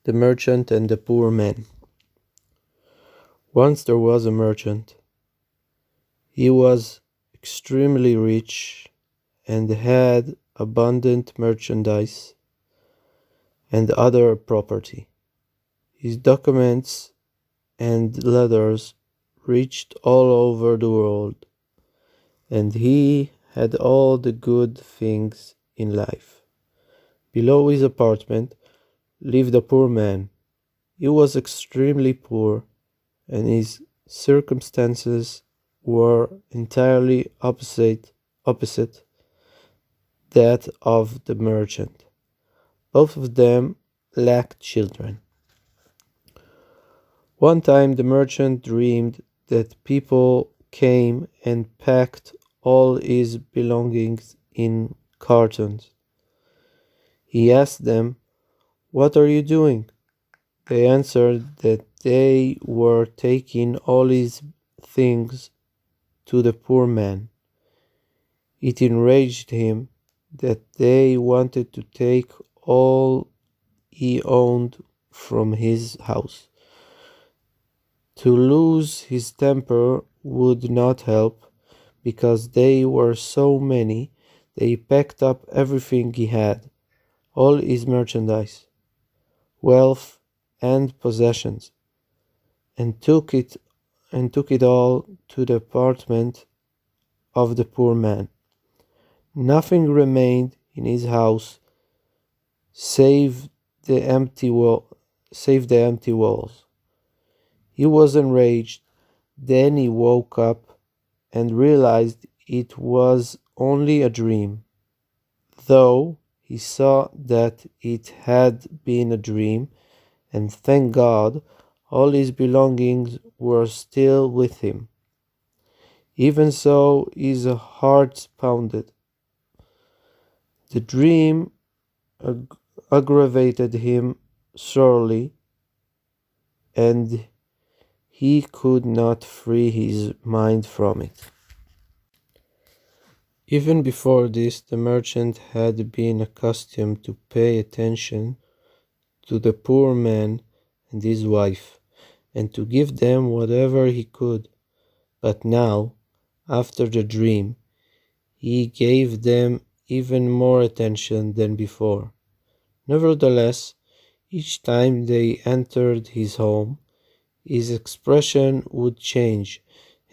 The Merchant and the Poor Man. Once there was a merchant. He was extremely rich and had abundant merchandise and other property. His documents and letters reached all over the world, and he had all the good things in life. Below his apartment lived a poor man. He was extremely poor, and his circumstances were entirely opposite that of the merchant. Both of them lacked children. One time the merchant dreamed that people came and packed all his belongings in cartons. He asked them, "What are you doing?" They answered that they were taking all his things to the poor man. It enraged him that they wanted to take all he owned from his house. To lose his temper would not help, because they were so many. They packed up everything he had, all his merchandise, wealth, and possessions, and took it all to the apartment of the poor man. Nothing remained in his house save the empty walls. He was enraged. Then he woke up and realized it was only a dream. Though he saw that it had been a dream, and thank God, all his belongings were still with him. Even so, his heart pounded. The dream aggravated him sorely, and he could not free his mind from it. Even before this, the merchant had been accustomed to pay attention to the poor man and his wife, and to give them whatever he could. But now, after the dream, he gave them even more attention than before. Nevertheless, each time they entered his home, his expression would change,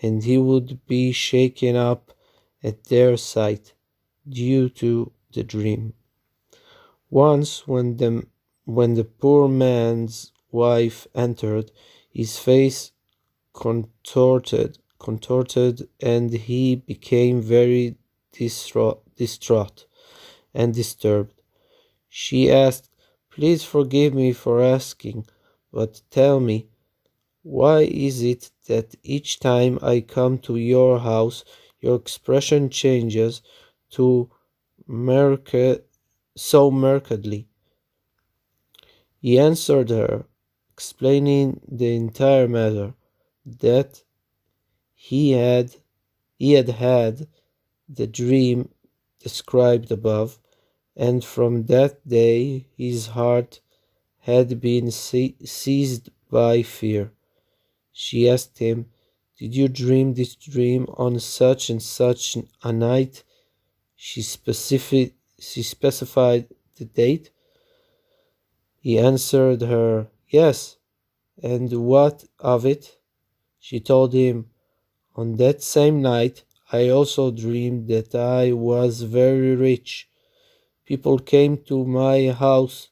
and he would be shaken up at their sight due to the dream. Once, when the poor man's wife entered, his face contorted, and he became very distraught and disturbed. She asked, "Please forgive me for asking, but tell me, why is it that each time I come to your house, your expression changes to so markedly?" He answered her, explaining the entire matter, that he had had the dream described above, and from that day his heart had been seized by fear. She asked him, "Did you dream this dream on such and such a night?" She specified the date. He answered her, "Yes." "And what of it?" She told him, "On that same night I also dreamed that I was very rich. People came to my house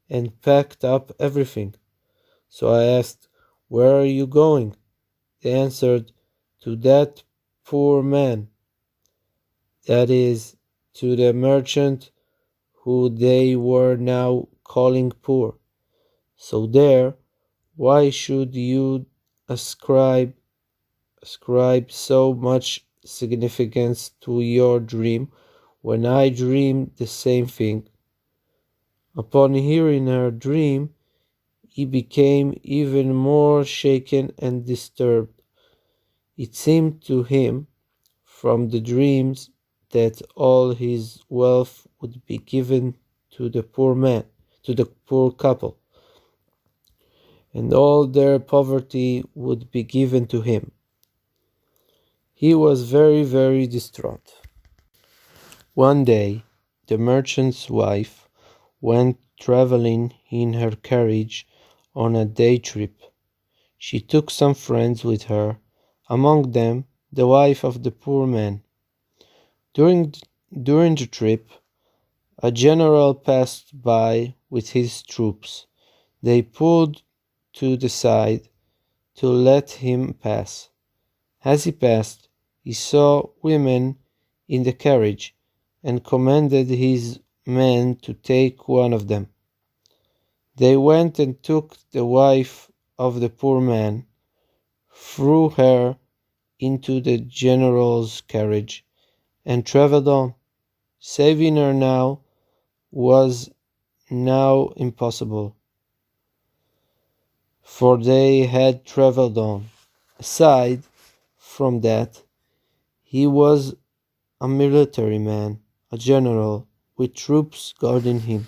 and packed up everything. So I asked, 'Where are you going?' They answered, 'To that poor man,' that is, to the merchant who they were now calling poor. So there, why should you ascribe so much significance to your dream when I dreamed the same thing?" Upon hearing her dream, he became even more shaken and disturbed. It seemed to him, from the dreams, that all his wealth would be given to the poor couple. and all their poverty would be given to him. He was very, very distraught. One day, the merchant's wife went traveling in her carriage on a day trip. She took some friends with her, among them the wife of the poor man. During, during the trip, a general passed by with his troops. They pulled to the side to let him pass. As he passed, he saw women in the carriage and commanded his men to take one of them. They went and took the wife of the poor man, threw her into the general's carriage, and traveled on. Saving her now was now impossible, for they had traveled on. Aside from that, he was a military man, a general, with troops guarding him.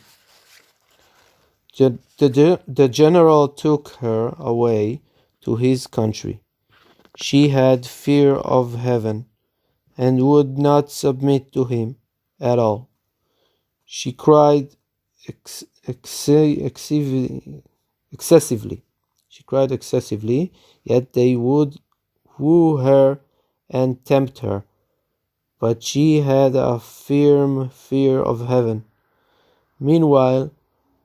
The general took her away to his country. She had fear of heaven and would not submit to him at all. She cried excessively. She cried excessively, yet they would woo her and tempt her. But she had a firm fear of heaven. Meanwhile,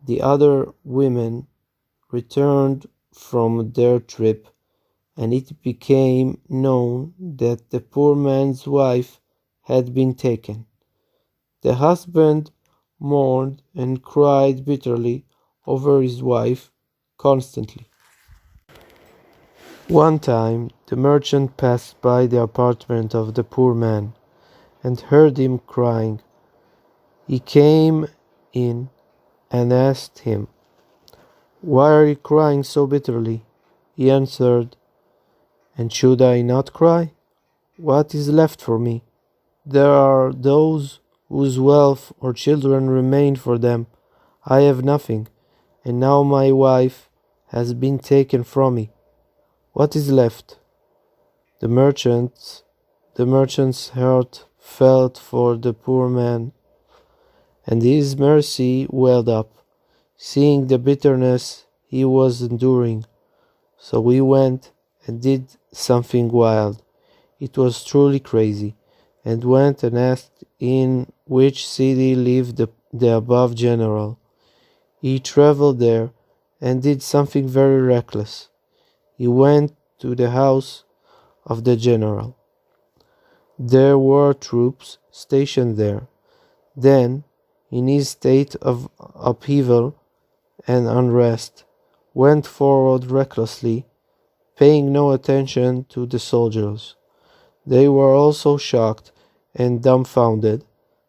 the other women returned from their trip, and it became known that the poor man's wife had been taken. The husband mourned and cried bitterly over his wife constantly. One time, the merchant passed by the apartment of the poor man and heard him crying. He came in and asked him, "Why are you crying so bitterly?" He answered, "And should I not cry? What is left for me? There are those whose wealth or children remain for them. I have nothing, and now my wife has been taken from me. What is left?" The merchant's heart felt for the poor man, and his mercy welled up, seeing the bitterness he was enduring. So he went and did something wild. It was truly crazy, and went and asked in which city lived the above general. He traveled there and did something very reckless. He went to the house of the general. There were troops stationed there. Then, in his state of upheaval and unrest, went forward recklessly, paying no attention to the soldiers. They were also shocked and dumbfounded,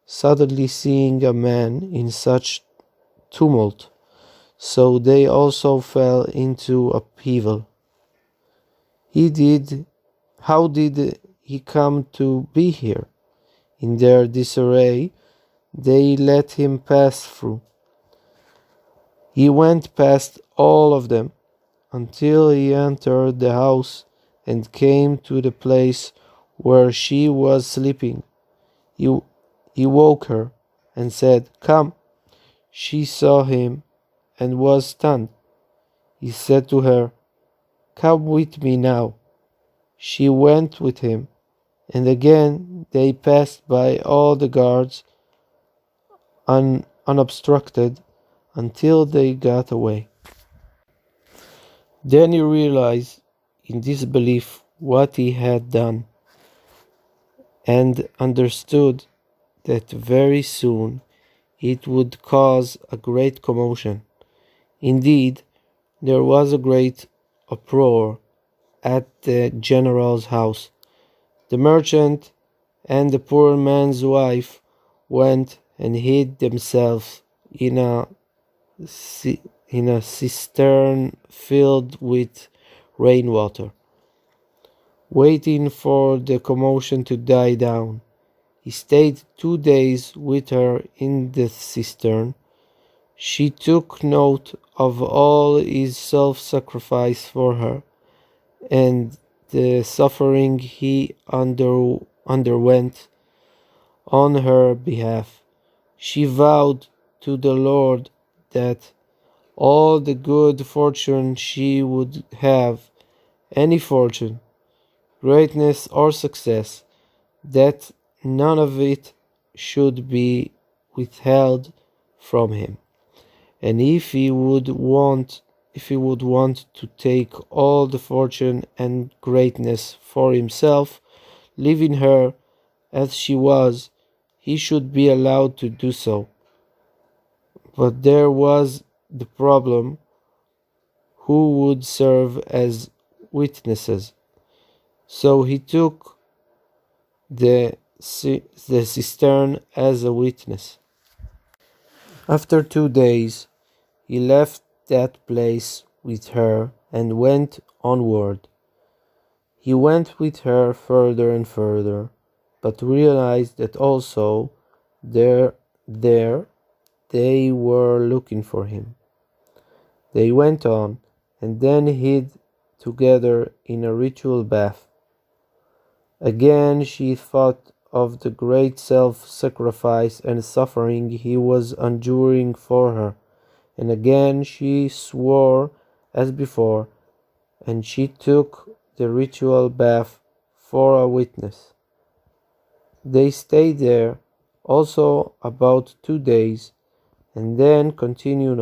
suddenly seeing a man in such tumult, so they also fell into upheaval. How did he come to be here? In their disarray, they let him pass through. He went past all of them until he entered the house and came to the place where she was sleeping. He woke her and said, "Come." She saw him and was stunned. He said to her, "Come with me now." She went with him, and again they passed by all the guards unobstructed until they got away. Then he realized in disbelief what he had done, and understood that very soon it would cause a great commotion. Indeed, there was a great uproar at the general's house. The merchant and the poor man's wife went and hid themselves in a cistern filled with rainwater, waiting for the commotion to die down. He stayed 2 days with her in the cistern, She took note of all his self-sacrifice for her and the suffering he underwent on her behalf. She vowed to the Lord that all the good fortune she would have, any fortune, greatness or success, that none of it should be withheld from him. And if he would want to take all the fortune and greatness for himself, leaving her as she was, he should be allowed to do so. But there was the problem: who would serve as witnesses? So he took the cistern as a witness. After 2 days, he left that place with her and went onward. He went with her further and further, but realized that also there they were looking for him. They went on, and then hid together in a ritual bath. Again she thought of the great self-sacrifice and suffering he was enduring for her, and again she swore as before, and she took the ritual bath for a witness. They stayed there also about 2 days, and then continued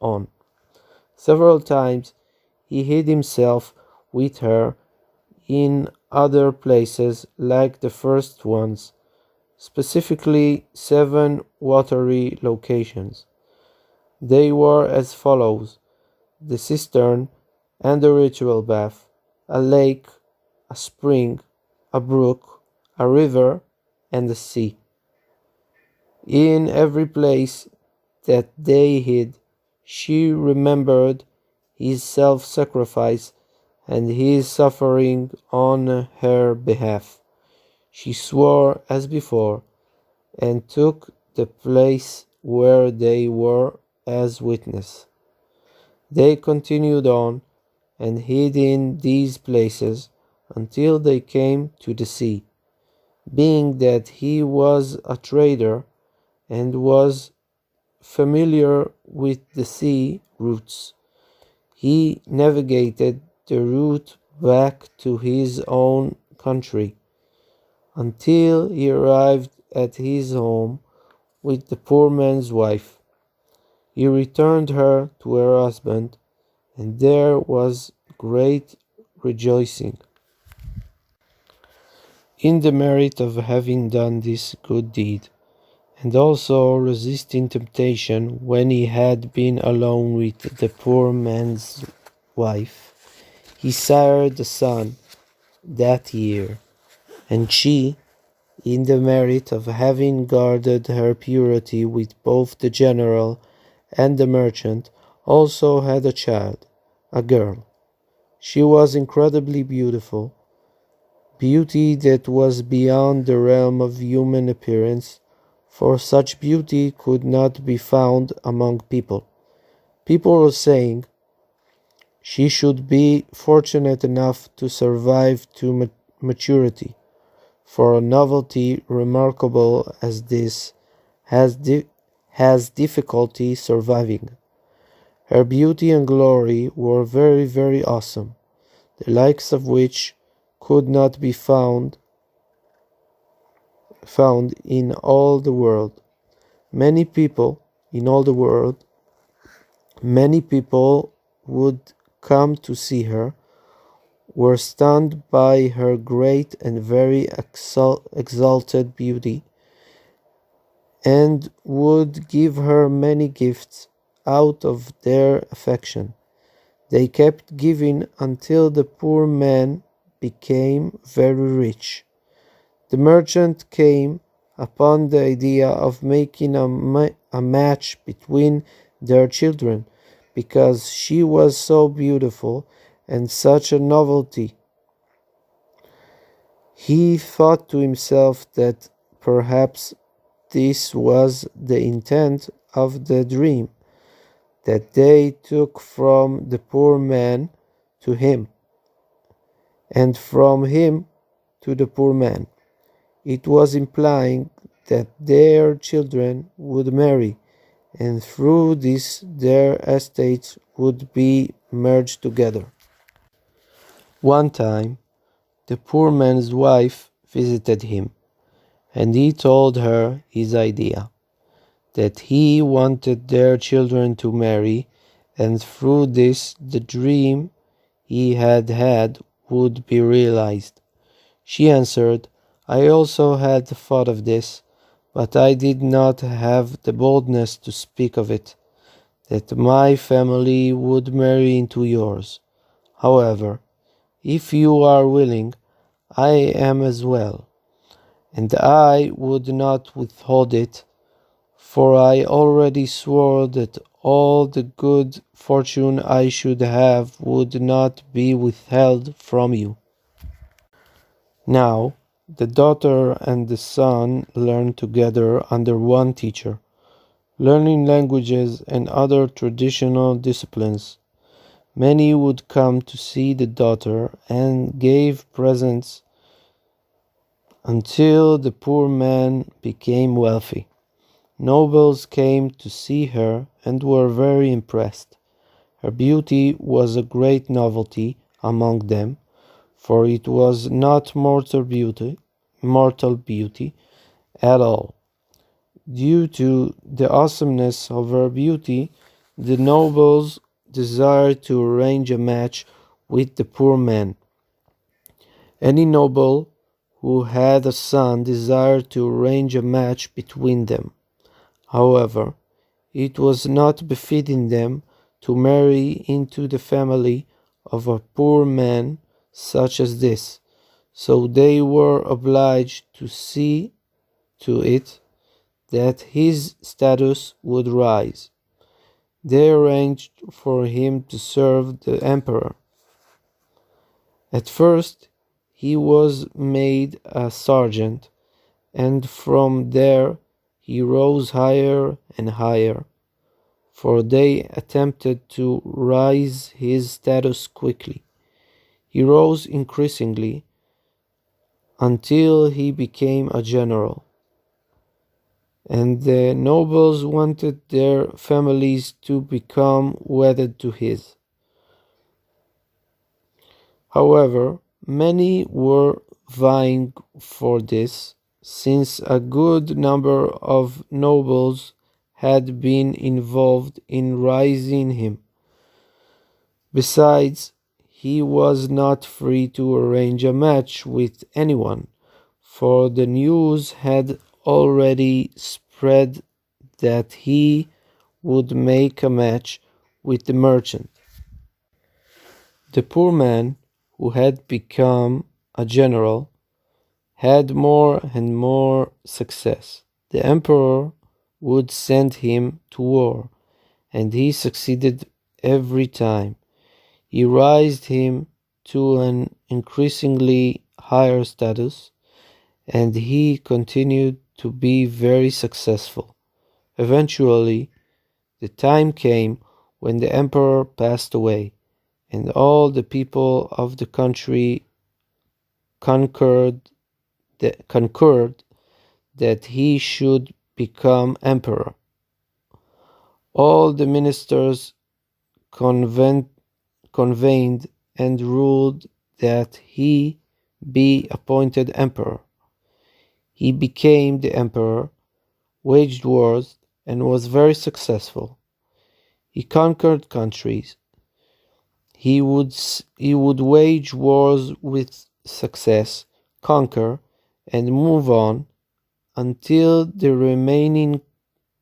on. Several times he hid himself with her in other places like the first ones, specifically 7 watery locations. They were as follows: the cistern and the ritual bath, a lake, a spring, a brook, a river, and a sea. In every place that they hid, she remembered his self-sacrifice and his suffering on her behalf. She swore as before, and took the place where they were as witness. They continued on, and hid in these places until they came to the sea. Being that he was a trader and was familiar with the sea routes, he navigated the route back to his own country until he arrived at his home with the poor man's wife. He returned her to her husband, and there was great rejoicing in the merit of having done this good deed, and also resisting temptation when he had been alone with the poor man's wife. He sired a son that year, and she, in the merit of having guarded her purity with both the general and the merchant, also had a child, a girl. She was incredibly beautiful, beauty that was beyond the realm of human appearance, for such beauty could not be found among people. People were saying she should be fortunate enough to survive to maturity, for a novelty remarkable as this has difficulty surviving. Her beauty and glory were very, very awesome, the likes of which could not be found in all the world. Many people in all the world, many people would come to see her, were stunned by her great and very exalted beauty, and would give her many gifts out of their affection. They kept giving until the poor man became very rich. The merchant came upon the idea of making a match between their children, because she was so beautiful and such a novelty. He thought to himself that perhaps this was the intent of the dream, that they took from the poor man to him, and from him to the poor man. It was implying that their children would marry, and through this their estates would be merged together. One time, the poor man's wife visited him, and he told her his idea, that he wanted their children to marry, and through this the dream he had had would be realized. She answered, I also had thought of this, but I did not have the boldness to speak of it, that my family would marry into yours. However, if you are willing, I am as well, and I would not withhold it, for I already swore that all the good fortune I should have would not be withheld from you. Now, the daughter and the son learned together under one teacher, learning languages and other traditional disciplines. Many would come to see the daughter and gave presents until the poor man became wealthy. Nobles came to see her and were very impressed. Her beauty was a great novelty among them, for it was not mortal beauty at all. Due to the awesomeness of her beauty, the nobles desired to arrange a match with the poor man. Any noble who had a son desired to arrange a match between them. However, it was not befitting them to marry into the family of a poor man such as this, so they were obliged to see to it that his status would rise. They arranged for him to serve the emperor. At first, he was made a sergeant, and from there he rose higher and higher, for they attempted to raise his status quickly. He rose increasingly until he became a general, and the nobles wanted their families to become wedded to his. However, many were vying for this, since a good number of nobles had been involved in raising him. Besides, he was not free to arrange a match with anyone, for the news had already spread that he would make a match with the merchant. The poor man, who had become a general, had more and more success. The emperor would send him to war, and he succeeded every time. He raised him to an increasingly higher status, and he continued to be very successful. Eventually, the time came when the emperor passed away, and all the people of the country concurred that he should become emperor. All the ministers convened and ruled that he be appointed emperor. He became the emperor, waged wars, and was very successful. He conquered countries. He would wage wars with success, conquer, and move on until the remaining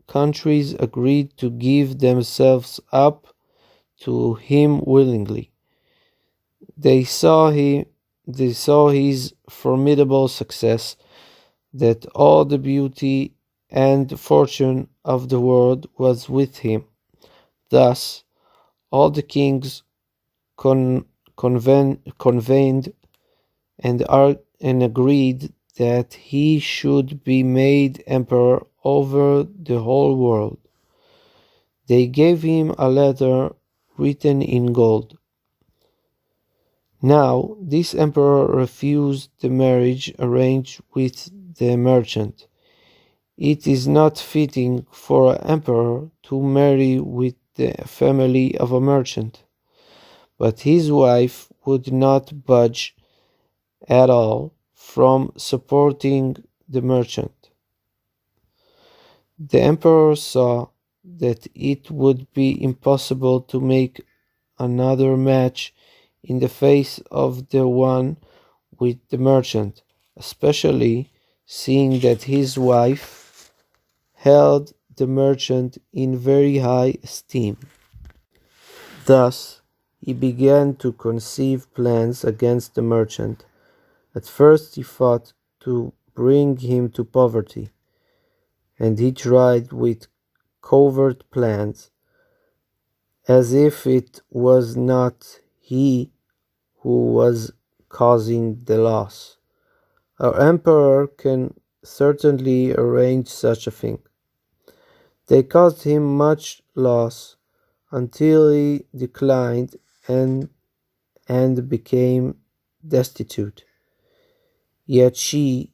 countries agreed to give themselves up to him willingly. They saw his formidable success, that all the beauty and fortune of the world was with him. Thus, all the kings convened and agreed that he should be made emperor over the whole world. They gave him a letter written in gold. Now, this emperor refused the marriage arranged with the merchant. It is not fitting for an emperor to marry with the family of a merchant. But his wife would not budge at all from supporting the merchant. The emperor saw that it would be impossible to make another match in the face of the one with the merchant, especially seeing that his wife held the merchant in very high esteem. Thus, he began to conceive plans against the merchant. At first he thought to bring him to poverty, and he tried with covert plans, as if it was not he who was causing the loss. Our emperor can certainly arrange such a thing. They caused him much loss until he declined and became destitute. Yet she,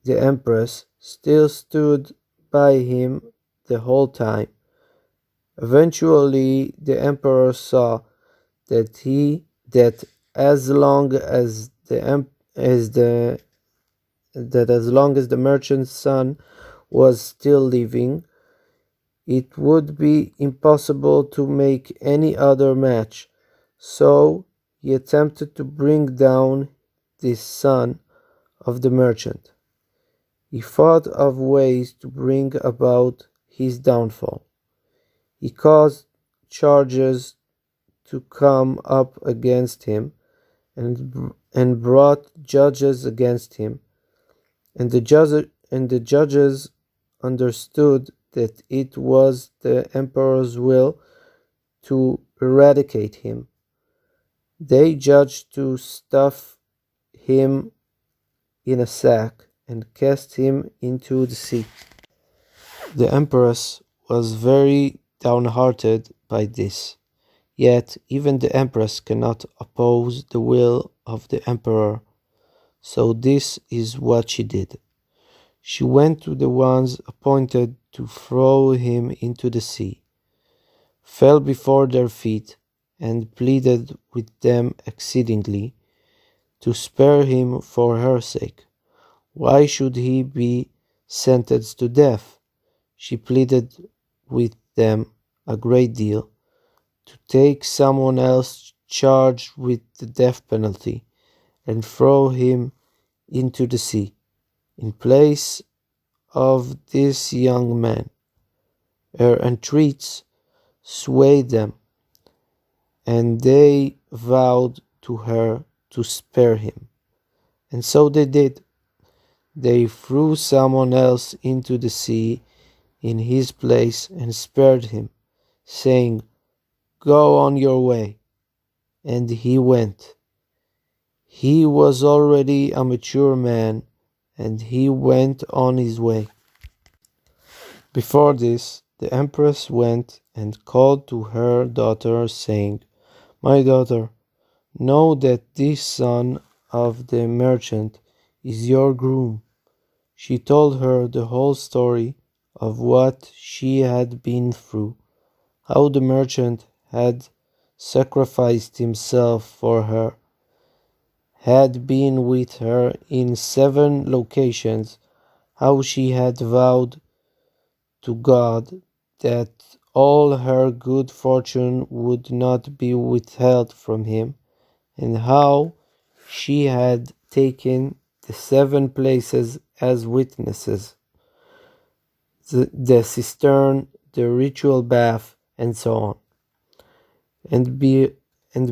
the empress, still stood by him the whole time. Eventually, the emperor saw that as long as the merchant's son was still living, it would be impossible to make any other match. So he attempted to bring down this son of the merchant. He thought of ways to bring about his downfall. He caused charges to come up against him and brought judges against him. And the judges understood that it was the emperor's will to eradicate him. They judged to stuff him in a sack and cast him into the sea. The empress was very downhearted by this. Yet even the empress cannot oppose the will of the emperor. So this is what she did. She went to the ones appointed to throw him into the sea, fell before their feet, and pleaded with them exceedingly to spare him for her sake. Why should he be sentenced to death? She pleaded with them a great deal to take someone else charged with the death penalty and throw him into the sea in place of this young man. Her entreaties swayed them, and they vowed to her to spare him. And so they did. They threw someone else into the sea in his place and spared him, saying, "Go on your way." And he went. He was already a mature man, and he went on his way. Before this, the empress went and called to her daughter, saying, "My daughter, know that this son of the merchant is your groom." She told her the whole story of what she had been through, how the merchant had sacrificed himself for her, had been with her in 7 locations, how she had vowed to God that all her good fortune would not be withheld from him, and how she had taken the 7 places as witnesses, the cistern, the ritual bath, and so on. And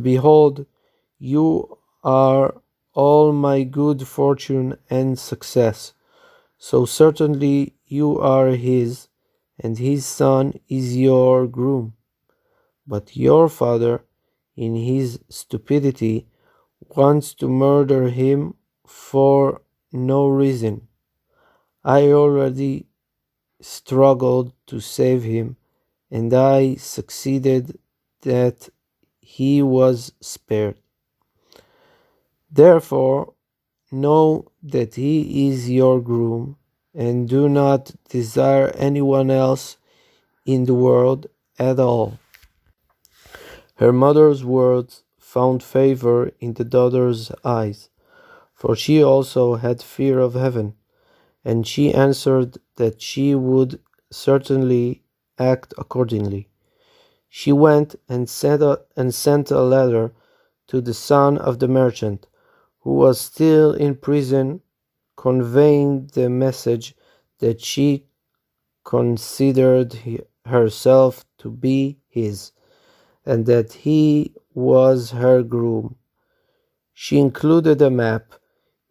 behold, you are all my good fortune and success. So certainly you are his, and his son is your groom. But your father, in his stupidity, wants to murder him for no reason. I already struggled to save him, and I succeeded that he was spared. Therefore, know that he is your groom, and do not desire anyone else in the world at all." Her mother's words found favor in the daughter's eyes, for she also had fear of heaven, and she answered that she would certainly act accordingly. She went and sent a letter to the son of the merchant, who was still in prison, conveying the message that she considered herself to be his, and that he was her groom. She included a map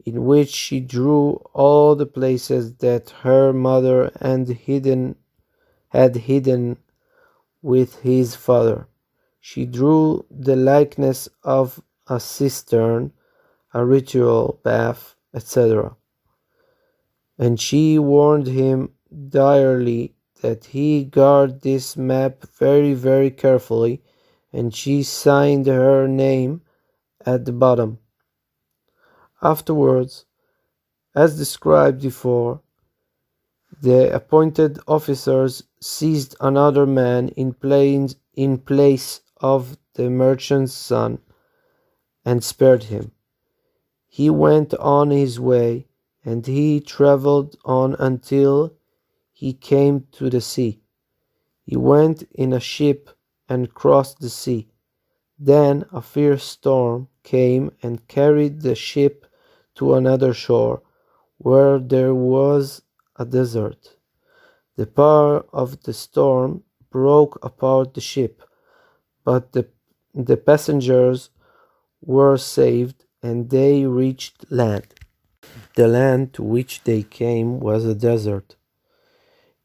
in which she drew all the places that her mother had hidden with his father. She drew the likeness of a cistern, a ritual bath, etc. And she warned him direly that he guard this map very, very carefully, and she signed her name at the bottom. Afterwards, as described before, the appointed officers seized another man in place of the merchant's son and spared him. He went on his way, and he traveled on until he came to the sea. He went in a ship and crossed the sea. Then a fierce storm came and carried the ship to another shore, where there was a desert. The power of the storm broke apart the ship, but the passengers were saved, and they reached land. The land to which they came was a desert.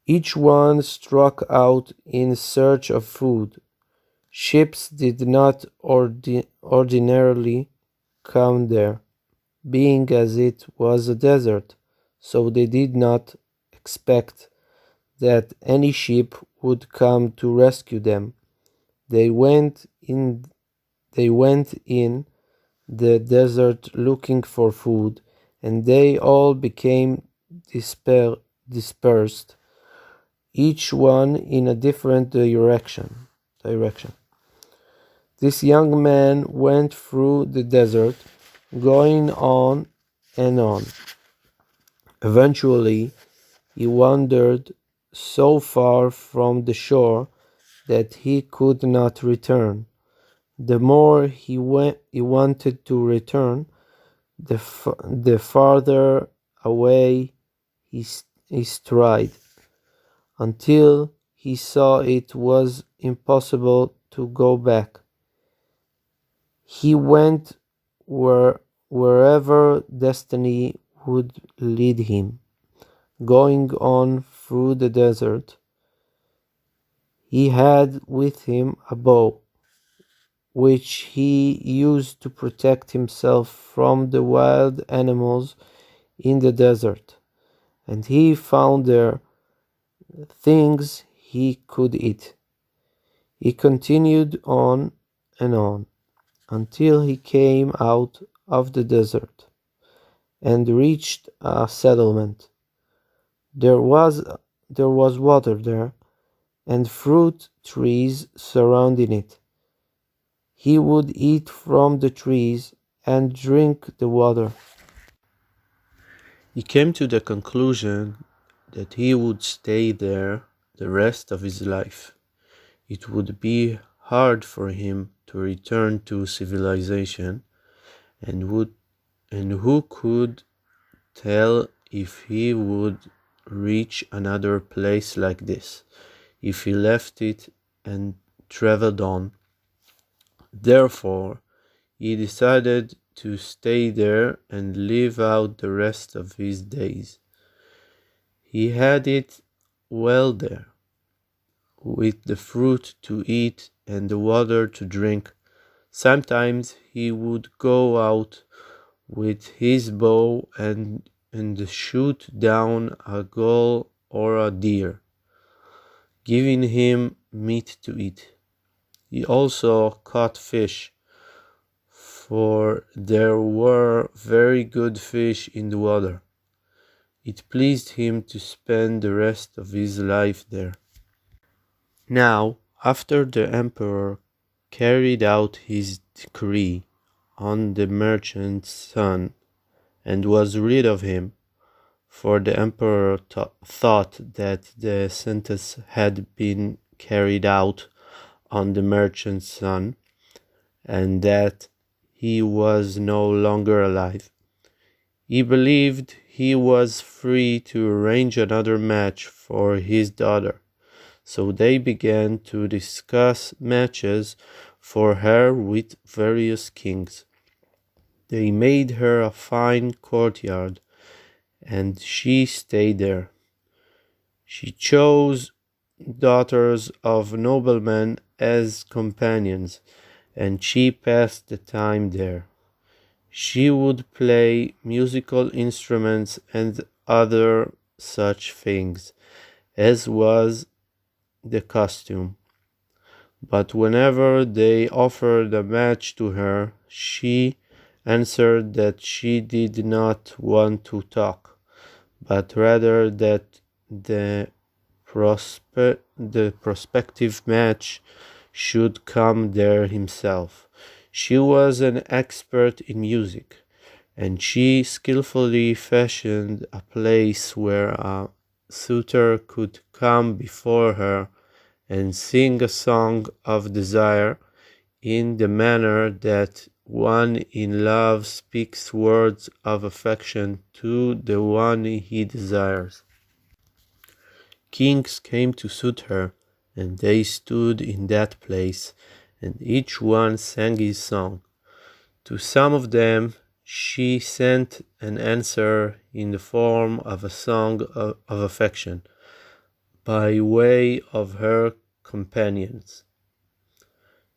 Each one struck out in search of food. Ships did not ordinarily come there, being as it was a desert, so they did not expect that any ship would come to rescue them. They went in the desert looking for food, and they all became dispersed, each one in a different direction. This young man went through the desert, going on and on. Eventually, he wandered so far from the shore that he could not return. The more he wanted to return, the farther away he strayed, until he saw it was impossible to go back. He went wherever destiny would lead him, going on through the desert. He had with him a bow, which he used to protect himself from the wild animals in the desert, and he found there things he could eat. He continued on and on until he came out of the desert and reached a settlement. There was water there, and fruit trees surrounding it. He would eat from the trees and drink the water. He came to the conclusion that he would stay there the rest of his life. It would be hard for him to return to civilization, and who could tell if he would reach another place like this if he left it and traveled on. Therefore, he decided to stay there and live out the rest of his days. He had it well there, with the fruit to eat and the water to drink. Sometimes he would go out with his bow and shoot down a gull or a deer, giving him meat to eat. He also caught fish, for there were very good fish in the water. It pleased him to spend the rest of his life there. Now, after the emperor carried out his decree on the merchant's son and was rid of him, for the emperor thought that the sentence had been carried out on the merchant's son, and that he was no longer alive. He believed he was free to arrange another match for his daughter, so they began to discuss matches for her with various kings. They made her a fine courtyard, and she stayed there. She chose daughters of noblemen as companions, and she passed the time there. She would play musical instruments and other such things, as was the custom. But whenever they offered a match to her, she answered that she did not want to talk, but rather that the prospective match should come there himself. She was an expert in music, and she skillfully fashioned a place where a suitor could come before her and sing a song of desire in the manner that one in love speaks words of affection to the one he desires. Kings came to suit her, and they stood in that place, and each one sang his song. To some of them she sent an answer in the form of a song of affection, by way of her companions.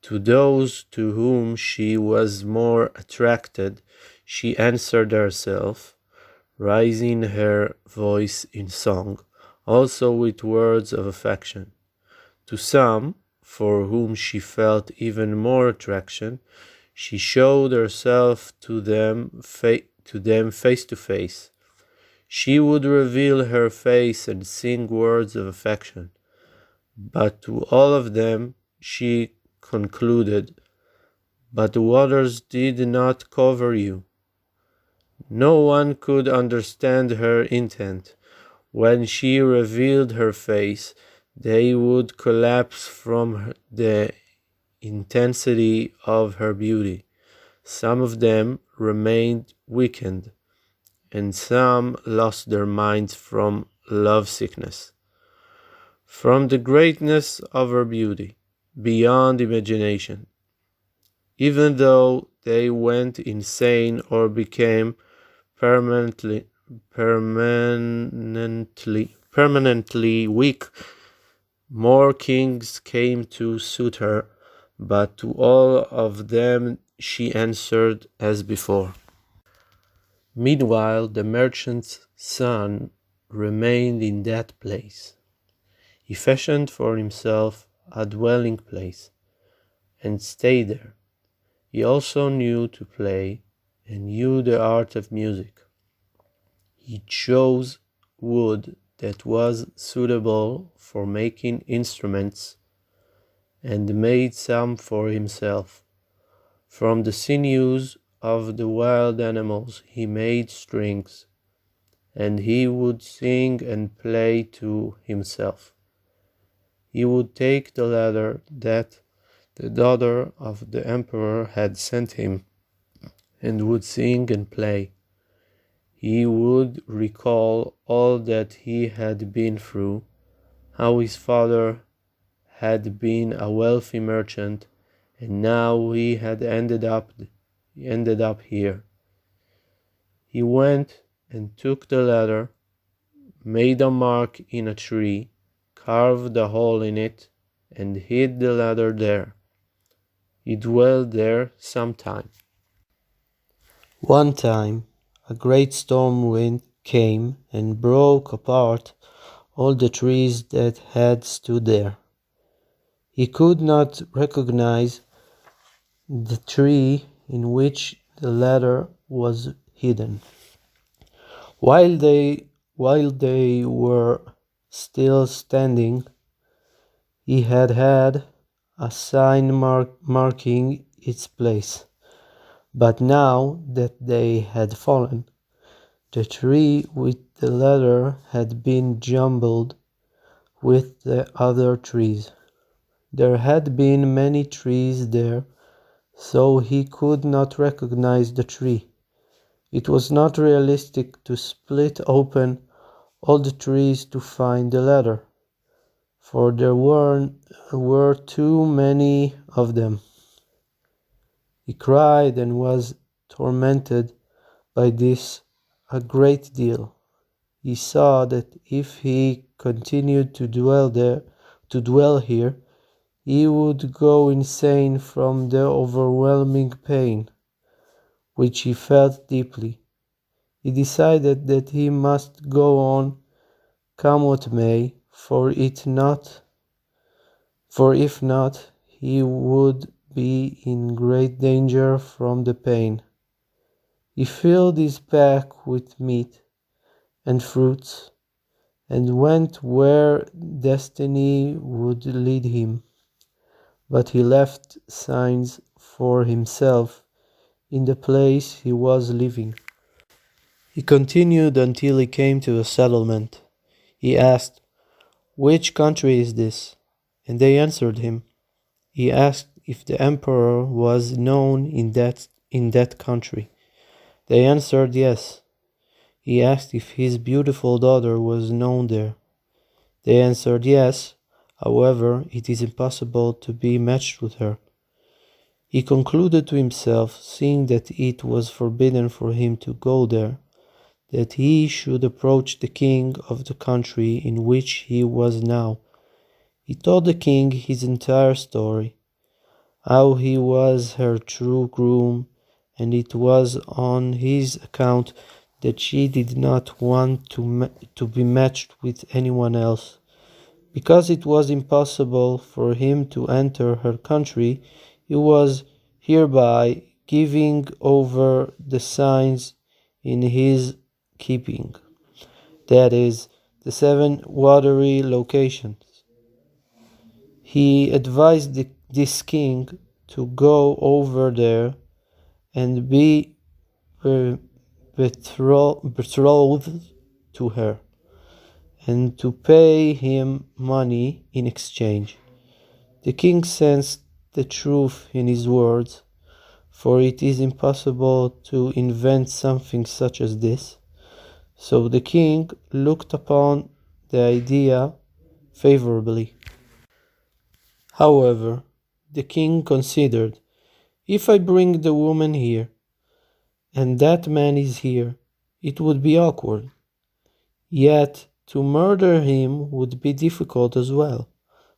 To those to whom she was more attracted, she answered herself, raising her voice in song, also with words of affection. To some, for whom she felt even more attraction, she showed herself to them face to face. She would reveal her face and sing words of affection. But to all of them she concluded, "But the waters did not cover you." No one could understand her intent. When she revealed her face, they would collapse from the intensity of her beauty. Some of them remained weakened, and some lost their minds from lovesickness. From the greatness of her beauty, beyond imagination. Even though they went insane or became permanently weak, more kings came to suit her, but to all of them she answered as before. Meanwhile, the merchant's son remained in that place. He fashioned for himself a dwelling place and stayed there. He also knew to play and knew the art of music. He chose wood that was suitable for making instruments and made some for himself. From the sinews of the wild animals he made strings, and he would sing and play to himself. He would take the ladder that the daughter of the emperor had sent him, and would sing and play. He would recall all that he had been through, how his father had been a wealthy merchant, and now he had ended up here. He went and took the ladder, made a mark in a tree, carved a hole in it, and hid the ladder there. He dwelled there some time. One time, a great storm wind came and broke apart all the trees that had stood there. He could not recognize the tree in which the ladder was hidden. While they were still standing, he had a sign marking its place. But now that they had fallen, the tree with the ladder had been jumbled with the other trees. There had been many trees there, so he could not recognize the tree. It was not realistic to split open all the trees to find the ladder, for there were too many of them. He cried and was tormented by this a great deal. He saw that if he continued to dwell here, he would go insane from the overwhelming pain, which he felt deeply. He decided that he must go on, come what may, for if not, he would be in great danger from the pain. He filled his pack with meat and fruits, and went where destiny would lead him. But he left signs for himself in the place he was living. He continued until he came to a settlement. He asked, "Which country is this?" And they answered him. He asked if the emperor was known in that country. They answered yes. He asked if his beautiful daughter was known there. They answered yes, however, it is impossible to be matched with her. He concluded to himself, seeing that it was forbidden for him to go there, that he should approach the king of the country in which he was now. He told the king his entire story, how he was her true groom, and it was on his account that she did not want to be matched with anyone else. Because it was impossible for him to enter her country, he was hereby giving over the signs in his keeping, that is, the 7 watery locations. He advised this king to go over there and be betrothed to her, and to pay him money in exchange. The king sensed the truth in his words, for it is impossible to invent something such as this. So the king looked upon the idea favorably. However, the king considered, if I bring the woman here, and that man is here, it would be awkward. Yet to murder him would be difficult as well,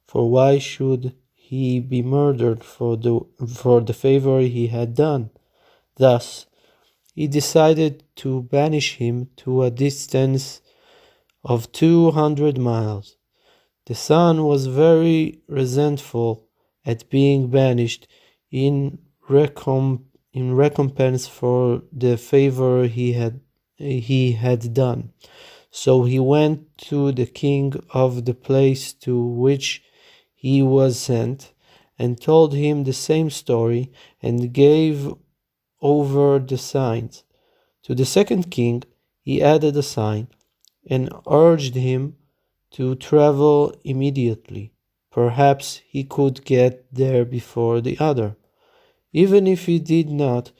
for why should he be murdered for the favor he had done? Thus, he decided to banish him to a distance of 200 miles. The son was very resentful at being banished in recompense for the favor he had done. So he went to the king of the place to which he was sent, and told him the same story, and gave over the signs. To the second king he added a sign, and urged him to travel immediately. Perhaps he could get there before the other. Even if he did not,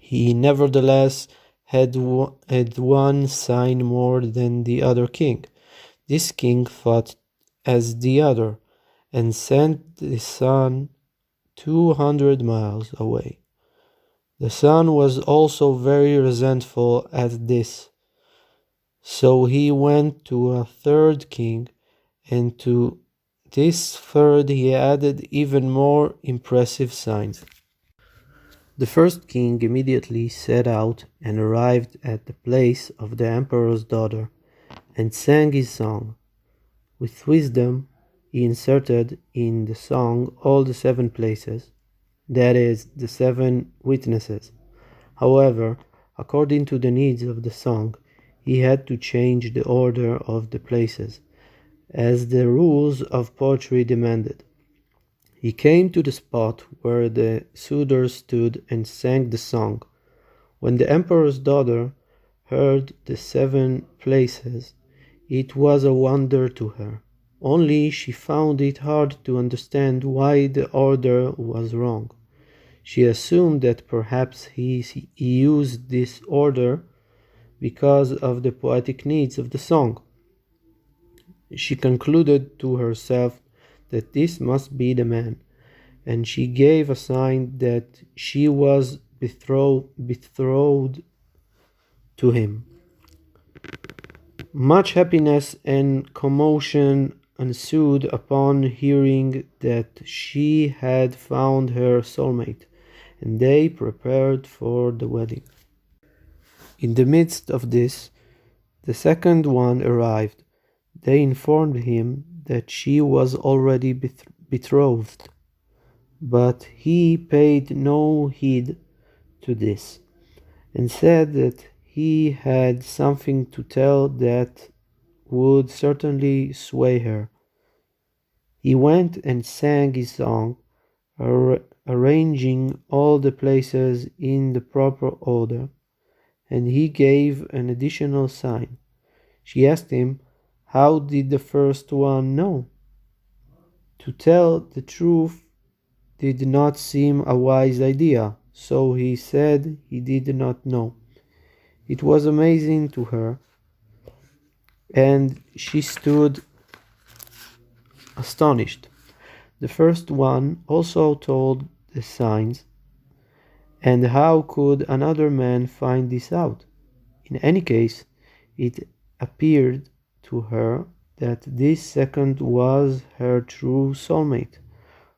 he nevertheless had one sign more than the other king. This king thought as the other, and sent the son 200 miles away. The son was also very resentful at this, so he went to a third king, and to this third he added even more impressive signs. The first king immediately set out and arrived at the place of the emperor's daughter, and sang his song. With wisdom, he inserted in the song all the 7 places, that is, the 7 witnesses. However, according to the needs of the song, he had to change the order of the places, as the rules of poetry demanded. He came to the spot where the suitors stood and sang the song. When the emperor's daughter heard the 7 places, it was a wonder to her. Only she found it hard to understand why the order was wrong. She assumed that perhaps he used this order because of the poetic needs of the song. She concluded to herself that this must be the man, and she gave a sign that she was betrothed to him. Much happiness and commotion ensued upon hearing that she had found her soulmate, and they prepared for the wedding. In the midst of this, the second one arrived. They informed him that she was already betrothed, but he paid no heed to this, and said that he had something to tell that would certainly sway her. He went and sang his song, arranging all the places in the proper order, and he gave an additional sign. She asked him, how did the first one know? To tell the truth did not seem a wise idea, so he said he did not know. It was amazing to her, and she stood astonished. The first one also told the signs, and how could another man find this out? In any case, it appeared to her that this second was her true soulmate,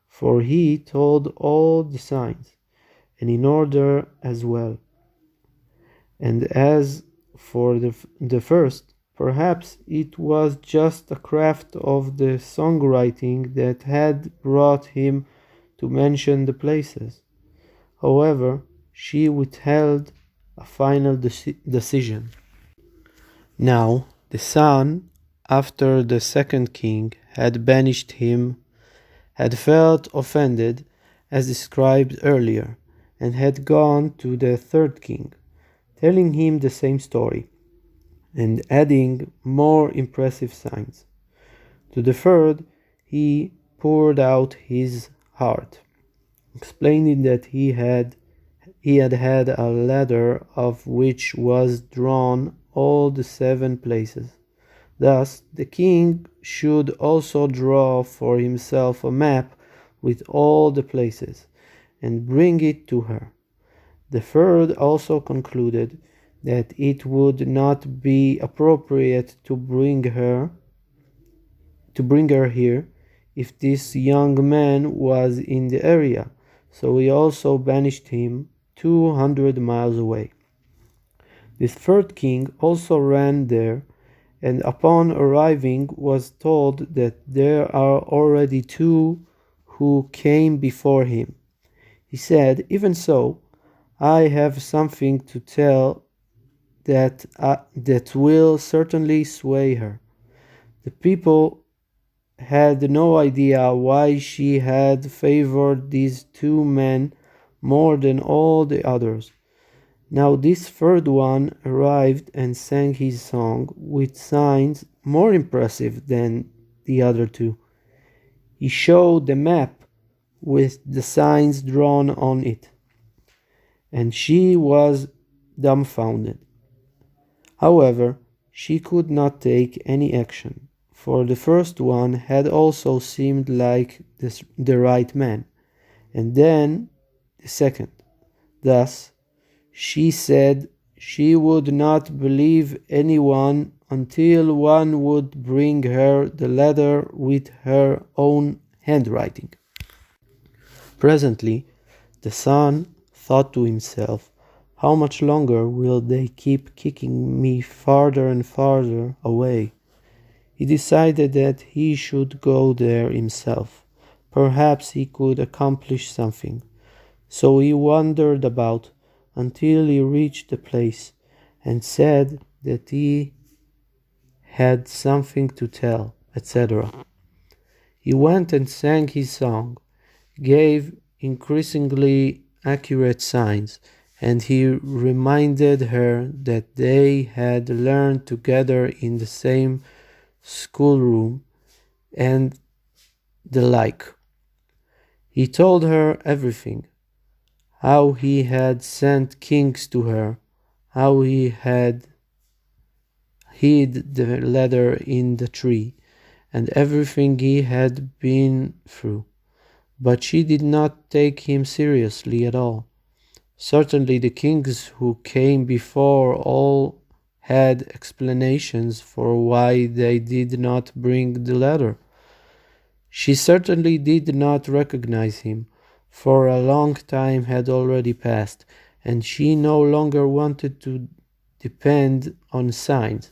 for he told all the signs, and in order as well. And as for the first, perhaps it was just a craft of the songwriting that had brought him to mention the places. However, she withheld a final decision. Now, the son, after the second king had banished him, had felt offended, as described earlier, and had gone to the third king, telling him the same story, and adding more impressive signs. To the third, he poured out his heart, explaining that he had had a ladder of which was drawn all the 7 places. Thus, the king should also draw for himself a map with all the places, and bring it to her. The third also concluded that it would not be appropriate to bring her here if this young man was in the area, so he also banished him 200 miles away. This third king also ran there, and upon arriving was told that there are already 2 who came before him. He said, even so, I have something to tell that will certainly sway her. The people had no idea why she had favored these 2 men more than all the others. Now this third one arrived and sang his song with signs more impressive than the other 2. He showed the map with the signs drawn on it, and she was dumbfounded. However, she could not take any action, for the first one had also seemed like the right man, and then the second. Thus, she said she would not believe anyone until one would bring her the letter with her own handwriting. Presently, the son thought to himself, "How much longer will they keep kicking me farther and farther away?" He decided that he should go there himself. Perhaps he could accomplish something. So he wandered about until he reached the place and said that he had something to tell, etc. He went and sang his song, gave increasingly accurate signs, and he reminded her that they had learned together in the same schoolroom and the like. He told her everything, how he had sent kings to her, how he had hid the letter in the tree, and everything he had been through. But she did not take him seriously at all. Certainly the kings who came before all had explanations for why they did not bring the letter. She certainly did not recognize him, for a long time had already passed, and she no longer wanted to depend on signs,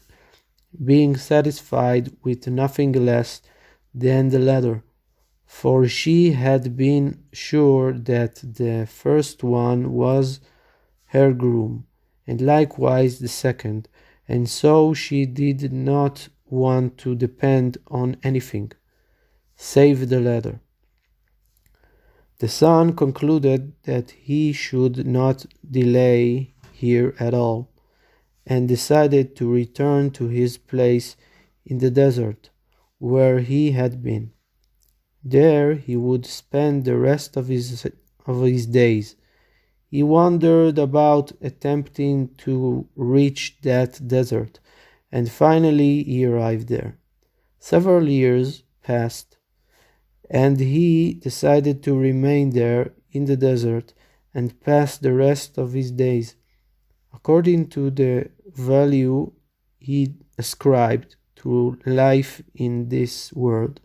being satisfied with nothing less than the letter, for she had been sure that the first one was her groom, and likewise the second, and so she did not want to depend on anything save the letter. The son concluded that he should not delay here at all, and decided to return to his place in the desert where he had been. There he would spend the rest of his days. He wandered about attempting to reach that desert, and finally he arrived there. Several years passed, and he decided to remain there in the desert and pass the rest of his days. According to the value he ascribed to life in this world,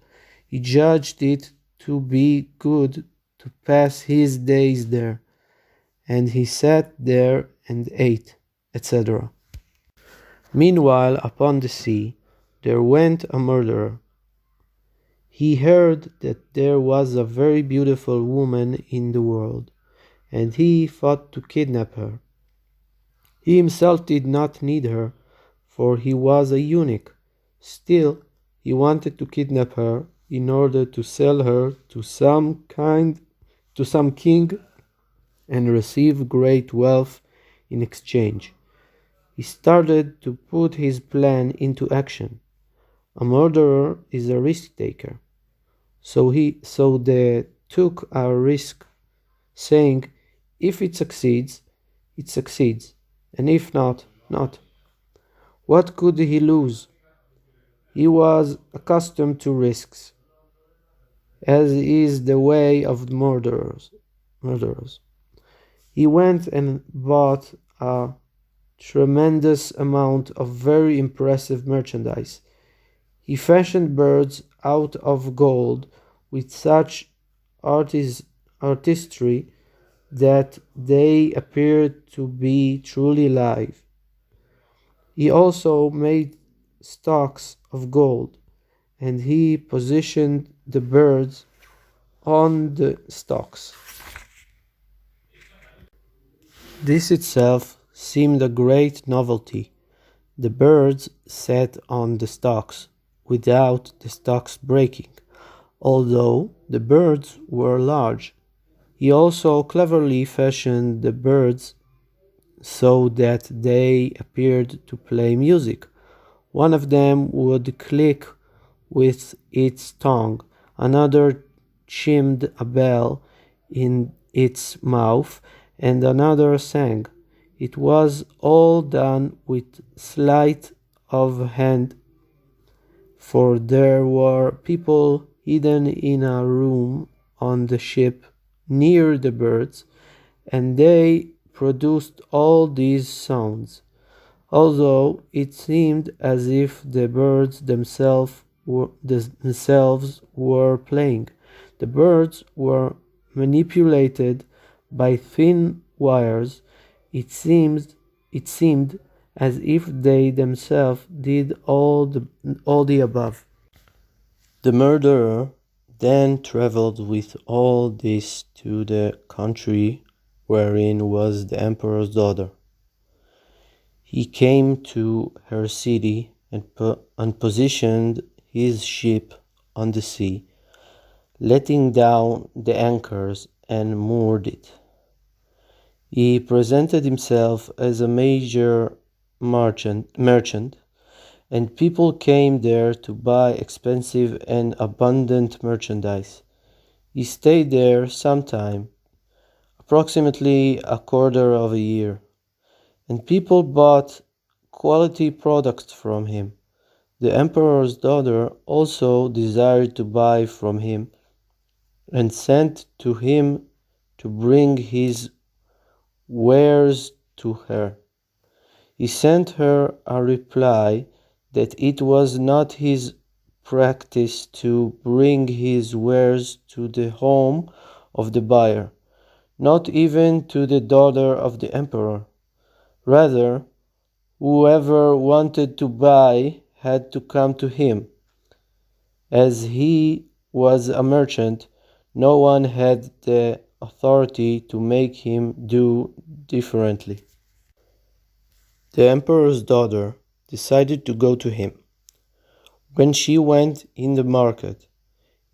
he judged it to be good to pass his days there, and he sat there and ate, etc. Meanwhile, upon the sea, there went a murderer. He heard that there was a very beautiful woman in the world, and he thought to kidnap her. He himself did not need her, for he was a eunuch. Still, he wanted to kidnap her in order to sell her to some king and receive great wealth in exchange. He started to put his plan into action. A murderer is a risk taker. So they took a risk, saying, if it succeeds, and if not, not. What could he lose? He was accustomed to risks, as is the way of murderers. He went and bought a tremendous amount of very impressive merchandise. He fashioned birds out of gold with such artistry that they appeared to be truly live. He also made stocks of gold, and he positioned the birds on the stocks. This itself seemed a great novelty. The birds sat on the stalks without the stalks breaking, although the birds were large. He also cleverly fashioned the birds so that they appeared to play music. One of them would click with its tongue, another chimed a bell in its mouth, and another sang. It was all done with sleight of hand, for there were people hidden in a room on the ship near the birds, and they produced all these sounds, although it seemed as if the birds themselves were playing. The birds were manipulated by thin wires, it seemed it seemed as if they themselves did all the above. The murderer then travelled with all this to the country wherein was the emperor's daughter. He came to her city and positioned his ship on the sea, letting down the anchors and moored it. He presented himself as a major merchant, and people came there to buy expensive and abundant merchandise. He stayed there some time, approximately a quarter of a year, and people bought quality products from him. The emperor's daughter also desired to buy from him and sent to him to bring his wares to her. He sent her a reply that it was not his practice to bring his wares to the home of the buyer, not even to the daughter of the emperor. Rather, whoever wanted to buy had to come to him. As he was a merchant, no one had the authority to make him do differently. The emperor's daughter decided to go to him. When she went in the market,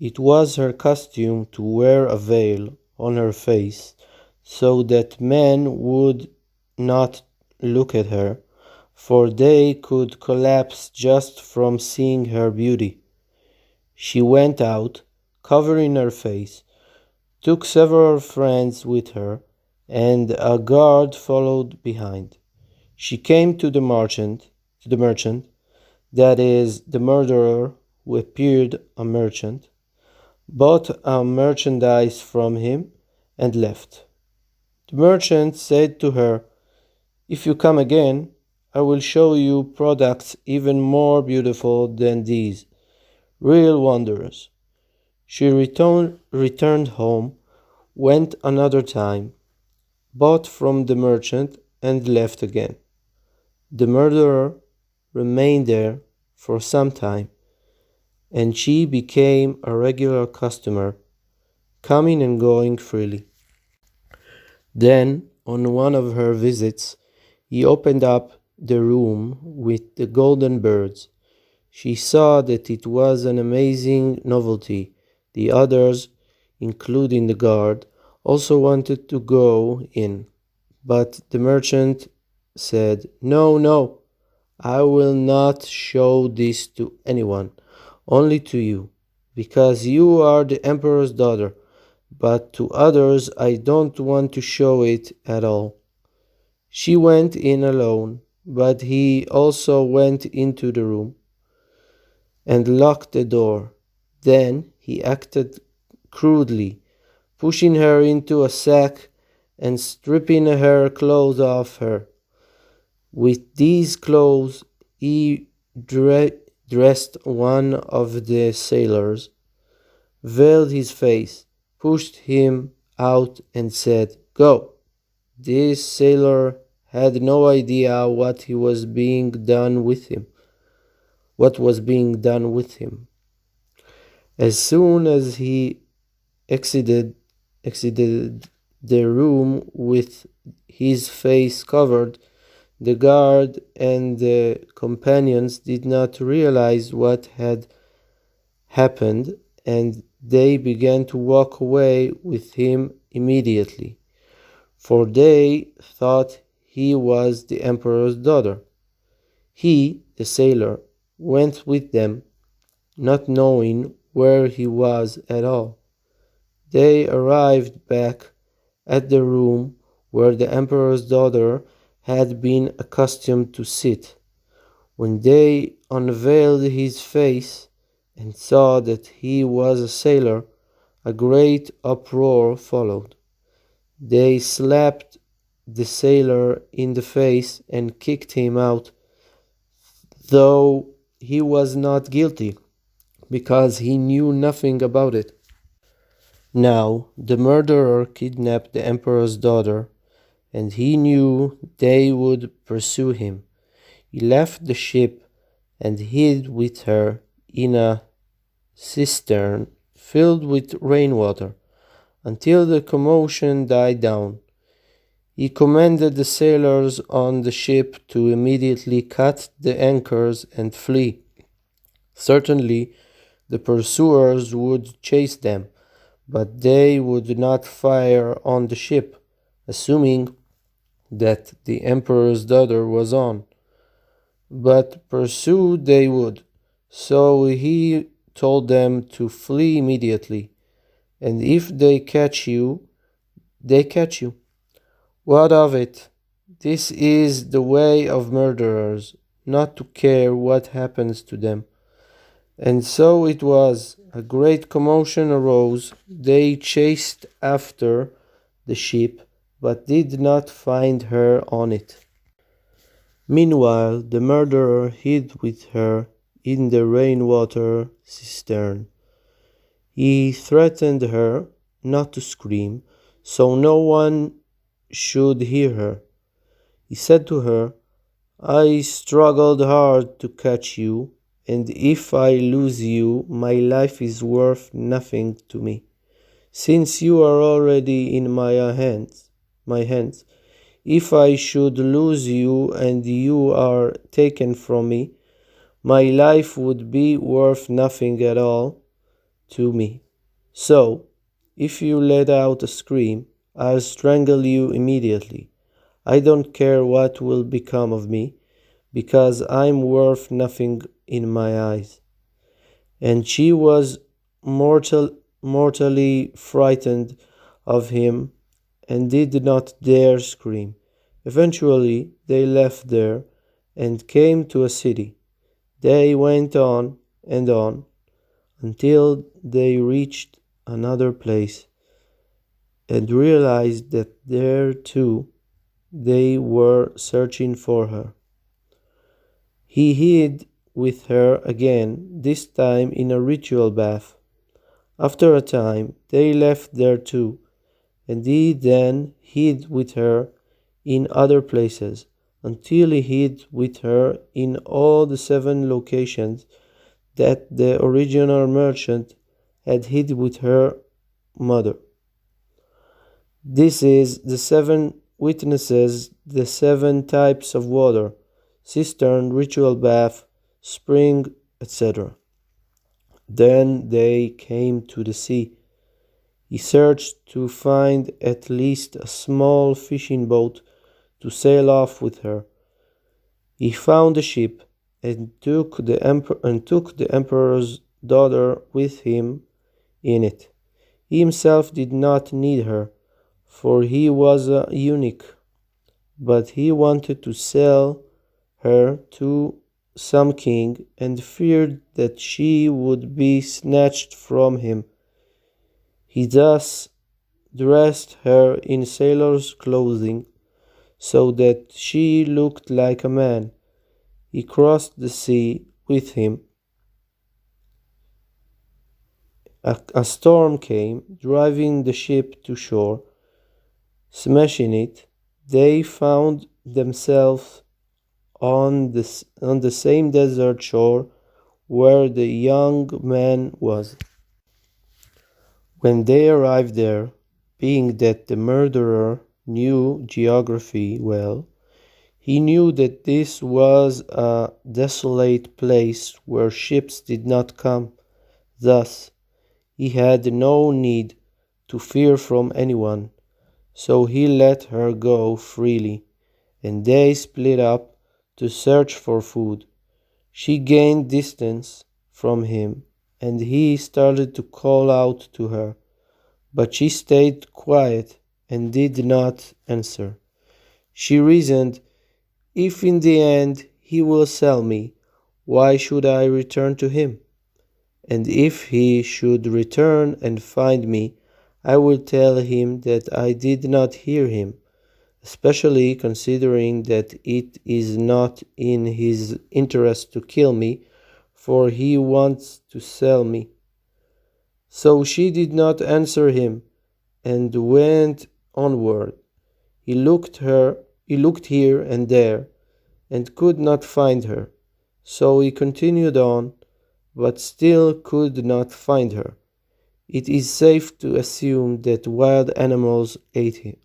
it was her costume to wear a veil on her face so that men would not look at her, for they could collapse just from seeing her beauty. She went out, covering her face, took several friends with her, and a guard followed behind. She came to the merchant, that is, the murderer who appeared a merchant, bought a merchandise from him, and left. The merchant said to her, "If you come again, I will show you products even more beautiful than these, real wonders." She returned home, went another time, bought from the merchant, and left again. The murderer remained there for some time, and she became a regular customer, coming and going freely. Then, on one of her visits, he opened up the room with the golden birds. She saw that it was an amazing novelty. The others, including the guard, also wanted to go in, but the merchant said, "No, no, I will not show this to anyone, only to you, because you are the emperor's daughter, but to others I don't want to show it at all." She went in alone, but he also went into the room and locked the door. Then he acted crudely, pushing her into a sack and stripping her clothes off her. With these clothes he dressed one of the sailors, veiled his face, pushed him out, and said, "Go." This sailor had no idea what was being done with him. As soon as he exited the room with his face covered, the guard and the companions did not realize what had happened, and they began to walk away with him immediately, for they thought he was the emperor's daughter. He, the sailor, went with them, not knowing where he was at all. They arrived back at the room where the emperor's daughter had been accustomed to sit. When they unveiled his face and saw that he was a sailor, a great uproar followed. They slapped the sailor in the face and kicked him out, though he was not guilty, because he knew nothing about it. Now the murderer kidnapped the emperor's daughter and he knew they would pursue him. He left the ship and hid with her in a cistern filled with rainwater until the commotion died down. He commanded the sailors on the ship to immediately cut the anchors and flee. Certainly, the pursuers would chase them, but they would not fire on the ship, assuming that the emperor's daughter was on. But pursue they would. So he told them to flee immediately, and if they catch you, they catch you. What of it? This is the way of murderers, not to care what happens to them. And so it was. A great commotion arose. They chased after the ship, but did not find her on it. Meanwhile, the murderer hid with her in the rainwater cistern. He threatened her not to scream, so no one should hear her. He said to her, I struggled hard to catch you, and if I lose you, my life is worth nothing to me. Since you are already in my hands, if I should lose you and you are taken from me, my life would be worth nothing at all to me. So, if you let out a scream, I'll strangle you immediately. I don't care what will become of me, because I'm worth nothing in my eyes. And she was mortally frightened of him and did not dare scream. Eventually, they left there and came to a city. They went on and on until they reached another place and realized that there too they were searching for her. He hid with her again, this time in a ritual bath. After a time, they left there too, and he then hid with her in other places, until he hid with her in all the 7 locations that the original merchant had hid with her mother. This is the 7 witnesses, the 7 types of water, cistern, ritual bath, spring, etc. Then they came to the sea. He searched to find at least a small fishing boat to sail off with her. He found a ship and took the emperor's daughter with him in it. He himself did not need her, for he was a eunuch, but he wanted to sell her to some king and feared that she would be snatched from him. He thus dressed her in sailor's clothing, so that she looked like a man. He crossed the sea with him. A storm came, driving the ship to shore, smashing it. They found themselves on the same desert shore where the young man was. When they arrived there, being that the murderer knew geography well, he knew that this was a desolate place where ships did not come. Thus, he had no need to fear from anyone, so he let her go freely, and they split up to search for food. She gained distance from him, and he started to call out to her, but she stayed quiet and did not answer. She reasoned, if in the end he will sell me, why should I return to him? And if he should return and find me, I will tell him that I did not hear him, especially considering that it is not in his interest to kill me, for he wants to sell me. So she did not answer him and went onward. He looked here and there, and could not find her. So he continued on, but still could not find her. It is safe to assume that wild animals ate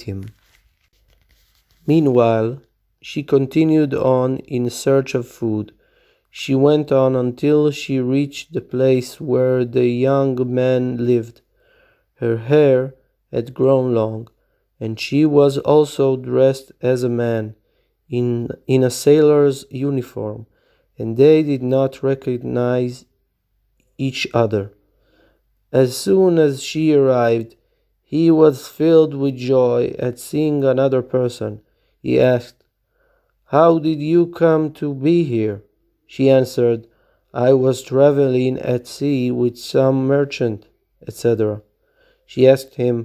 him. Meanwhile, she continued on in search of food. She went on until she reached the place where the young man lived. Her hair had grown long, and she was also dressed as a man, in a sailor's uniform, and they did not recognize each other. As soon as she arrived, he was filled with joy at seeing another person. He asked, "How did you come to be here?" She answered, "I was traveling at sea with some merchant," etc. She asked him,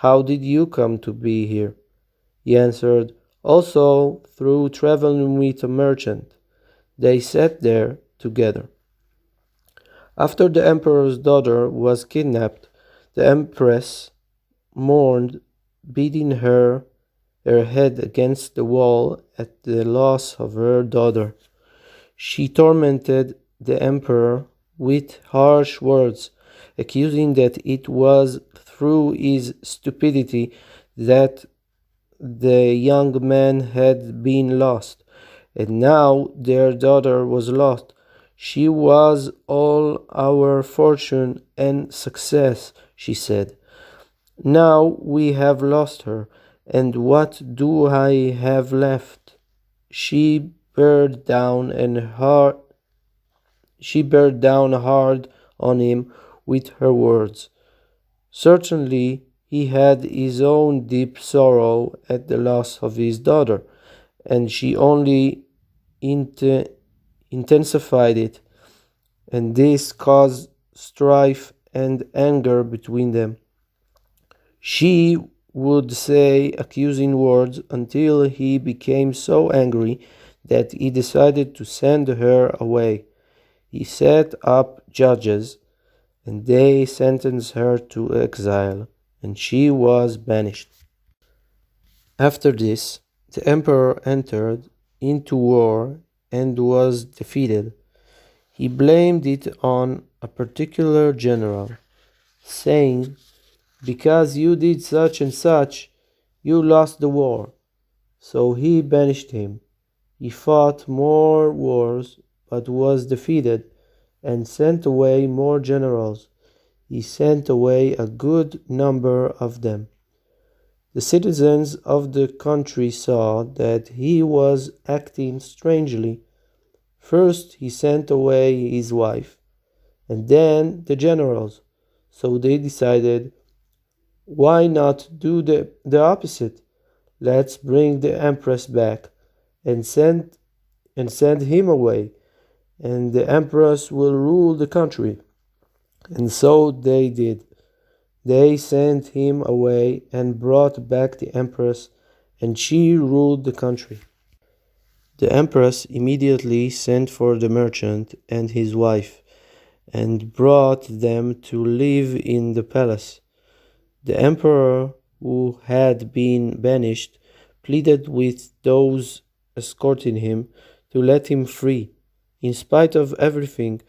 "How did you come to be here?" He answered, "Also through traveling with a merchant." They sat there together. After the emperor's daughter was kidnapped, the empress mourned, beating her head against the wall at the loss of her daughter. She tormented the emperor with harsh words, accusing that it was through his stupidity that the young man had been lost, and now their daughter was lost. She was all our fortune and success, she said. Now we have lost her, and what do I have left? She bear down hard on him with her words. Certainly he had his own deep sorrow at the loss of his daughter, and she only intensified it, and this caused strife and anger between them. She would say accusing words until he became so angry that he decided to send her away. He set up judges, and they sentenced her to exile, and she was banished. After this, the emperor entered into war and was defeated. He blamed it on a particular general, saying, "Because you did such and such, you lost the war." So he banished him. He fought more wars, but was defeated, and sent away more generals. He sent away a good number of them. The citizens of the country saw that he was acting strangely. First he sent away his wife, and then the generals. So they decided, why not do the opposite? Let's bring the empress back and send him away, and the empress will rule the country. And so they did. They sent him away and brought back the empress, and she ruled the country. The empress immediately sent for the merchant and his wife, and brought them to live in the palace. The emperor, who had been banished, pleaded with those escorting him to let him free. In spite of everything,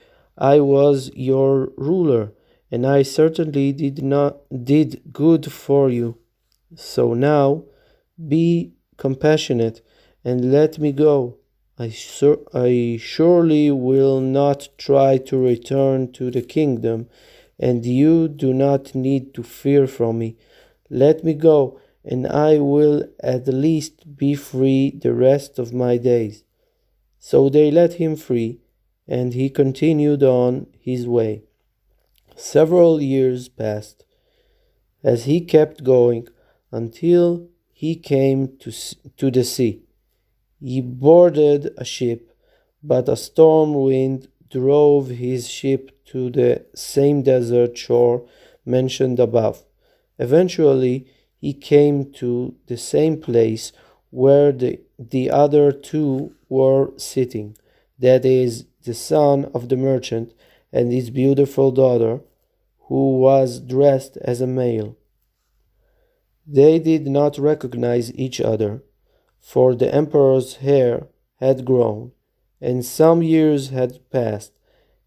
I was your ruler, and I certainly did good for you. So now be compassionate and let me go. I surely will not try to return to the kingdom, and you do not need to fear from me. Let me go, and I will at least be free the rest of my days." So they let him free, and he continued on his way. Several years passed, as he kept going, until he came to the sea. He boarded a ship, but a storm wind drove his ship to the same desert shore mentioned above. Eventually, he came to the same place where the other two were sitting, that is, the son of the merchant and his beautiful daughter, who was dressed as a male. They did not recognize each other, for the emperor's hair had grown, and some years had passed,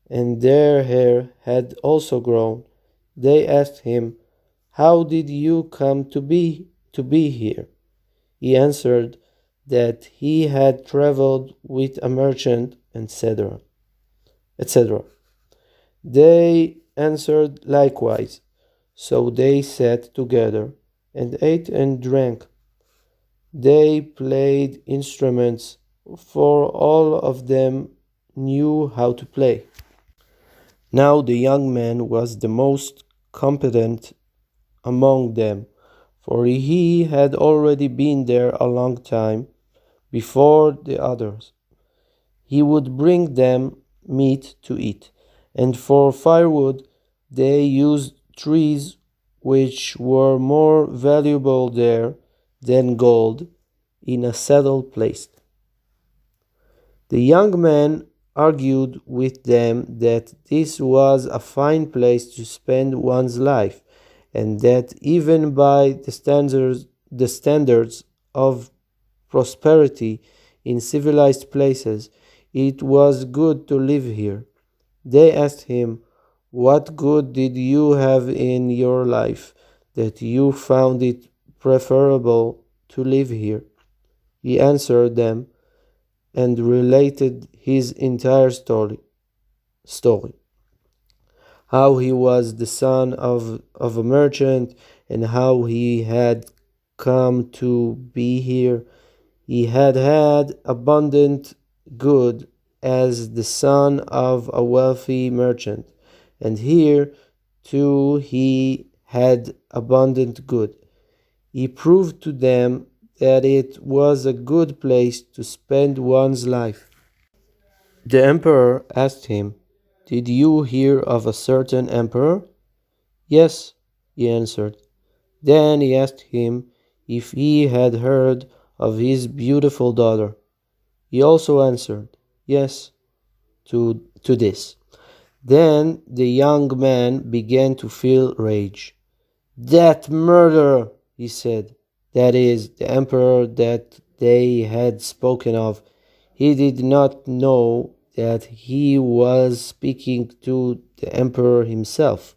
and their hair had also grown. They asked him, "How did you come to be here?" He answered that he had traveled with a merchant, etc. etc. They answered likewise. So they sat together and ate and drank. They played instruments, for all of them knew how to play. Now the young man was the most competent among them, for he had already been there a long time before the others. He would bring them meat to eat, and for firewood they used trees which were more valuable there than gold in a settled place. The young man argued with them that this was a fine place to spend one's life, and that even by the standards of prosperity in civilized places, it was good to live here. They asked him, "What good did you have in your life that you found it preferable to live here?" He answered them and related his entire story. How he was the son of a merchant, and how he had come to be here. He had had abundant good as the son of a wealthy merchant, and here too he had abundant good. He proved to them that it was a good place to spend one's life. The emperor asked him, "Did you hear of a certain emperor?" "Yes," he answered. Then he asked him if he had heard of his beautiful daughter. He also answered, "Yes," to this. Then the young man began to feel rage. "That murderer," he said, that is, the emperor that they had spoken of. He did not know that he was speaking to the emperor himself.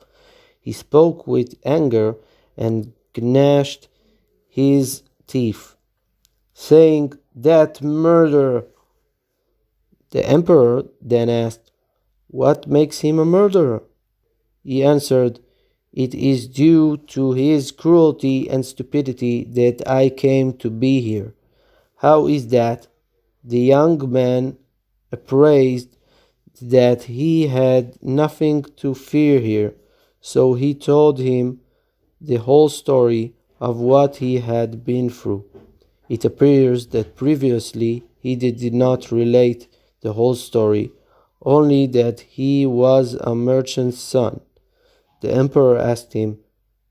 He spoke with anger and gnashed his teeth, saying, "That murderer." The emperor then asked, "What makes him a murderer?" He answered, "It is due to his cruelty and stupidity that I came to be here." "How is that?" The young man appraised that he had nothing to fear here, so he told him the whole story of what he had been through. It appears that previously he did not relate the whole story, only that he was a merchant's son. The emperor asked him,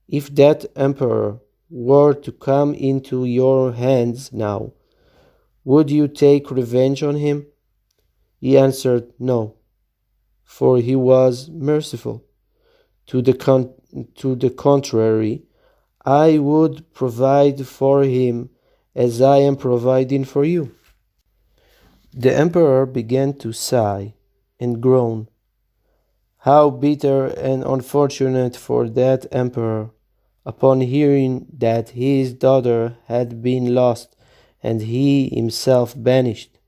"If that emperor were to come into your hands now, would you take revenge on him?" He answered, "No, for he was merciful. To the contrary, I would provide for him as I am providing for you." The emperor began to sigh and groan. How bitter and unfortunate for that emperor, upon hearing that his daughter had been lost and he himself banished.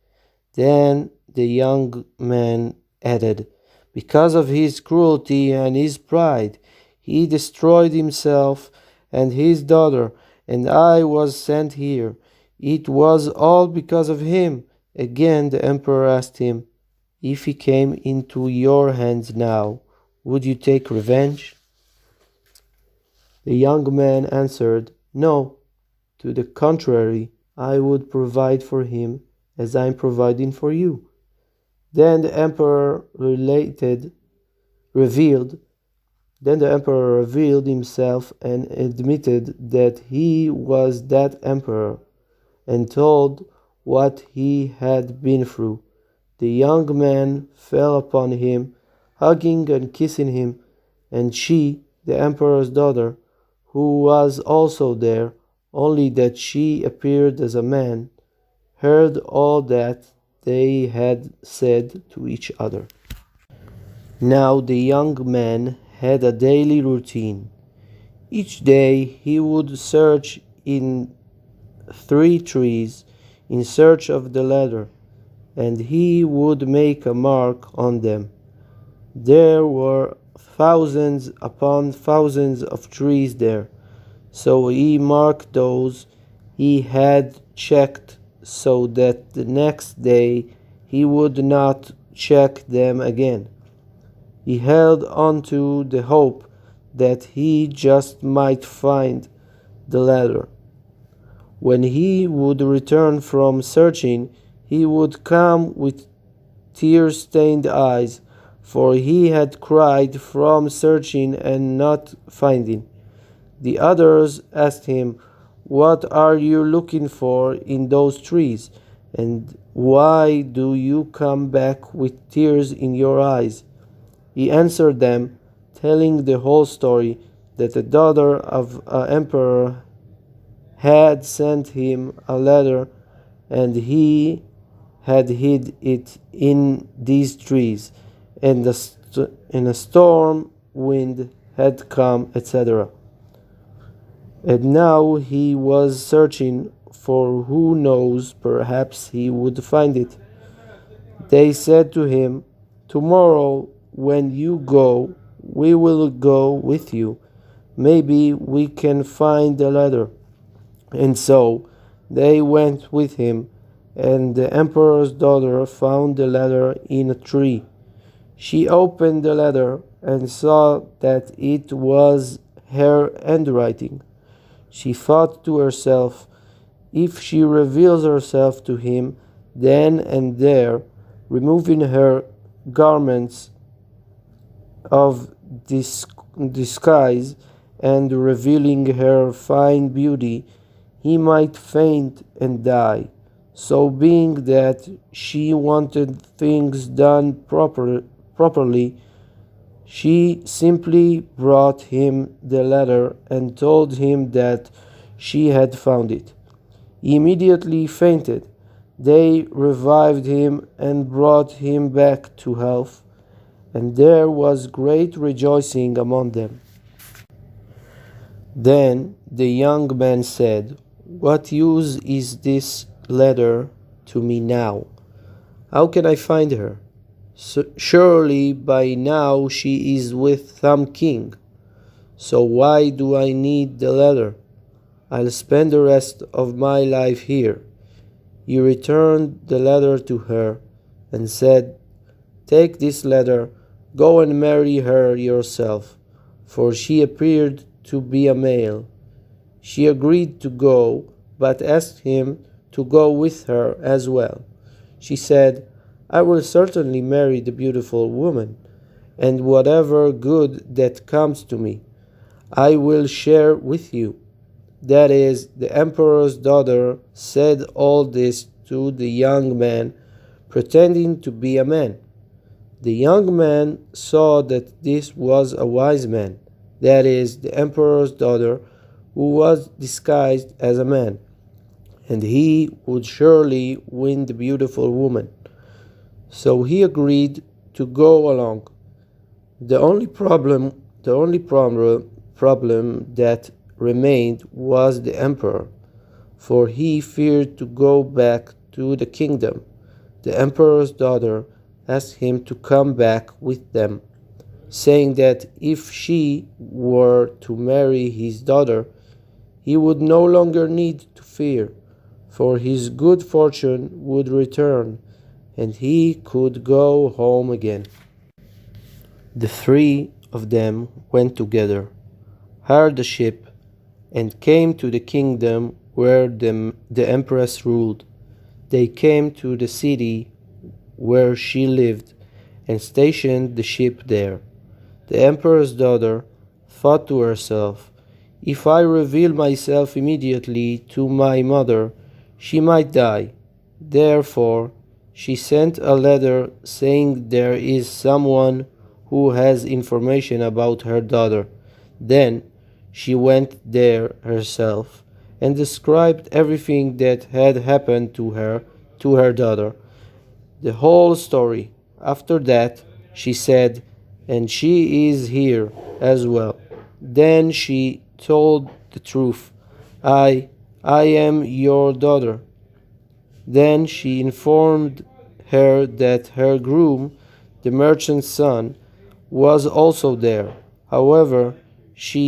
Then the young man added, "Because of his cruelty and his pride, he destroyed himself and his daughter, and I was sent here. It was all because of him." Again the emperor asked him, "If he came into your hands now, would you take revenge?" The young man answered, "No, to the contrary, I would provide for him as I am providing for you." Then the emperor revealed Then the emperor revealed himself and admitted that he was that emperor, and told what he had been through. The young man fell upon him, hugging and kissing him, and she, the emperor's daughter, who was also there, only that she appeared as a man, heard all that they had said to each other. Now the young man had a daily routine. Each day he would search in 3 trees in search of the ladder, and he would make a mark on them. There were thousands upon thousands of trees there, so he marked those he had checked so that the next day he would not check them again. He held on to the hope that he just might find the ladder. When he would return from searching, he would come with tear-stained eyes, for he had cried from searching and not finding. The others asked him, "What are you looking for in those trees? And why do you come back with tears in your eyes?" He answered them, telling the whole story, that the daughter of an emperor had sent him a letter, and he had hid it in these trees, and a storm wind had come, etc. And now he was searching, for who knows, perhaps he would find it. They said to him, "Tomorrow, when you go, we will go with you. Maybe we can find the ladder." And so they went with him, and the emperor's daughter found the ladder in a tree. She opened the ladder and saw that it was her handwriting. She thought to herself, "If she reveals herself to him then and there, removing her garments of disguise and revealing her fine beauty, he might faint and die." So being that she wanted things done properly, she simply brought him the letter and told him that she had found it. He immediately fainted. They revived him and brought him back to health, and there was great rejoicing among them. Then the young man said, "What use is this letter to me now? How can I find her? Surely by now she is with some king. So why do I need the letter? I'll spend the rest of my life here." He returned the letter to her and said, "Take this letter, go and marry her yourself," for she appeared to be a male. She agreed to go, but asked him to go with her as well. She said, "I will certainly marry the beautiful woman, and whatever good that comes to me, I will share with you." That is, the emperor's daughter said all this to the young man, pretending to be a man. The young man saw that this was a wise man, that is, the emperor's daughter, who was disguised as a man, and he would surely win the beautiful woman. So he agreed to go along. The only problem that remained was the emperor, for he feared to go back to the kingdom. The emperor's daughter asked him to come back with them, saying that if she were to marry his daughter, he would no longer need to fear, for his good fortune would return, and he could go home again. The 3 of them went together, hired a ship, and came to the kingdom where the empress ruled. They came to the city where she lived and stationed the ship there. The emperor's daughter thought to herself, "If I reveal myself immediately to my mother, she might die." Therefore, she sent a letter saying there is someone who has information about her daughter. Then she went there herself and described everything that had happened to her daughter, the whole story. After that, she said, "And she is here as well." Then she told the truth. I am your daughter." Then she informed her that her groom, the merchant's son, was also there. However, she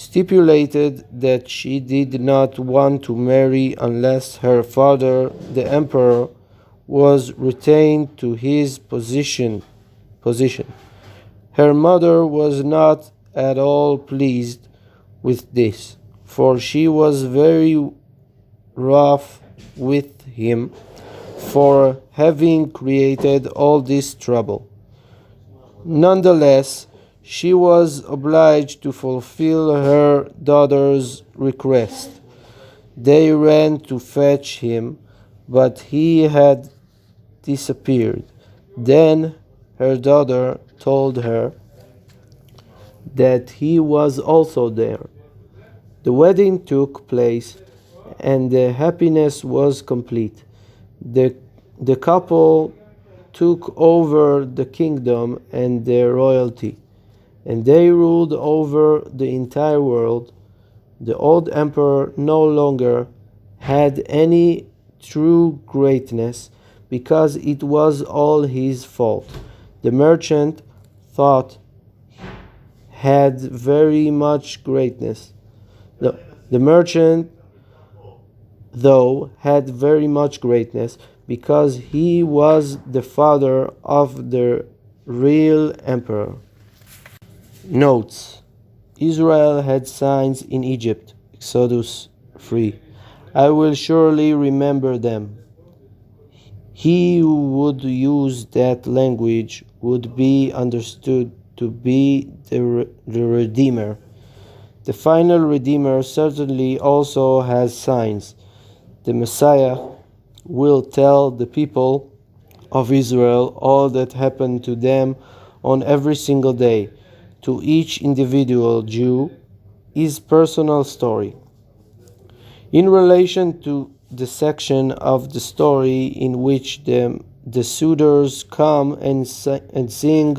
stipulated that she did not want to marry unless her father, the emperor, was retained to his position. Her mother was not at all pleased with this, for she was very wroth with him for having created all this trouble. Nonetheless, she was obliged to fulfill her daughter's request. They ran to fetch him, but he had disappeared. Then her daughter told her that he was also there. The wedding took place, and the happiness was complete. The couple took over the kingdom and the royalty, and they ruled over the entire world. The old emperor no longer had any true greatness because it was all his fault. The merchant thought had very much greatness. The merchant, though, had very much greatness because he was the father of the real emperor. Notes: Israel had signs in Egypt. Exodus 3. I will surely remember them. He who would use that language would be understood to be the Redeemer. The final Redeemer certainly also has signs. The Messiah will tell the people of Israel all that happened to them on every single day, to each individual Jew, his personal story. In relation to the section of the story in which the suitors come and sing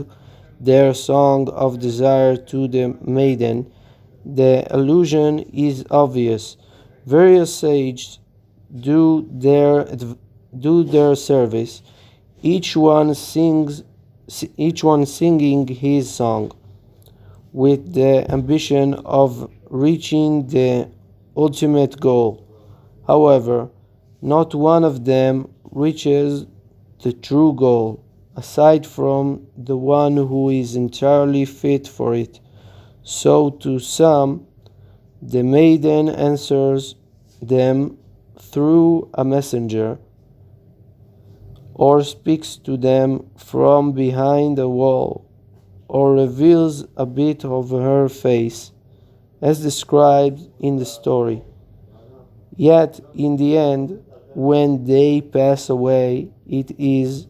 their song of desire to the maiden, the allusion is obvious. Various sages do their service, each one singing his song, with the ambition of reaching the ultimate goal. However, not one of them reaches the true goal, aside from the one who is entirely fit for it. So to some, the maiden answers them through a messenger, or speaks to them from behind a wall, or reveals a bit of her face, as described in the story. Yet, in the end, when they pass away, it is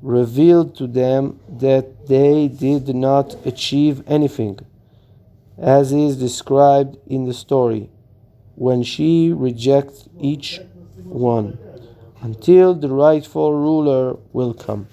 revealed to them that they did not achieve anything, as is described in the story, when she rejects each one, until the rightful ruler will come.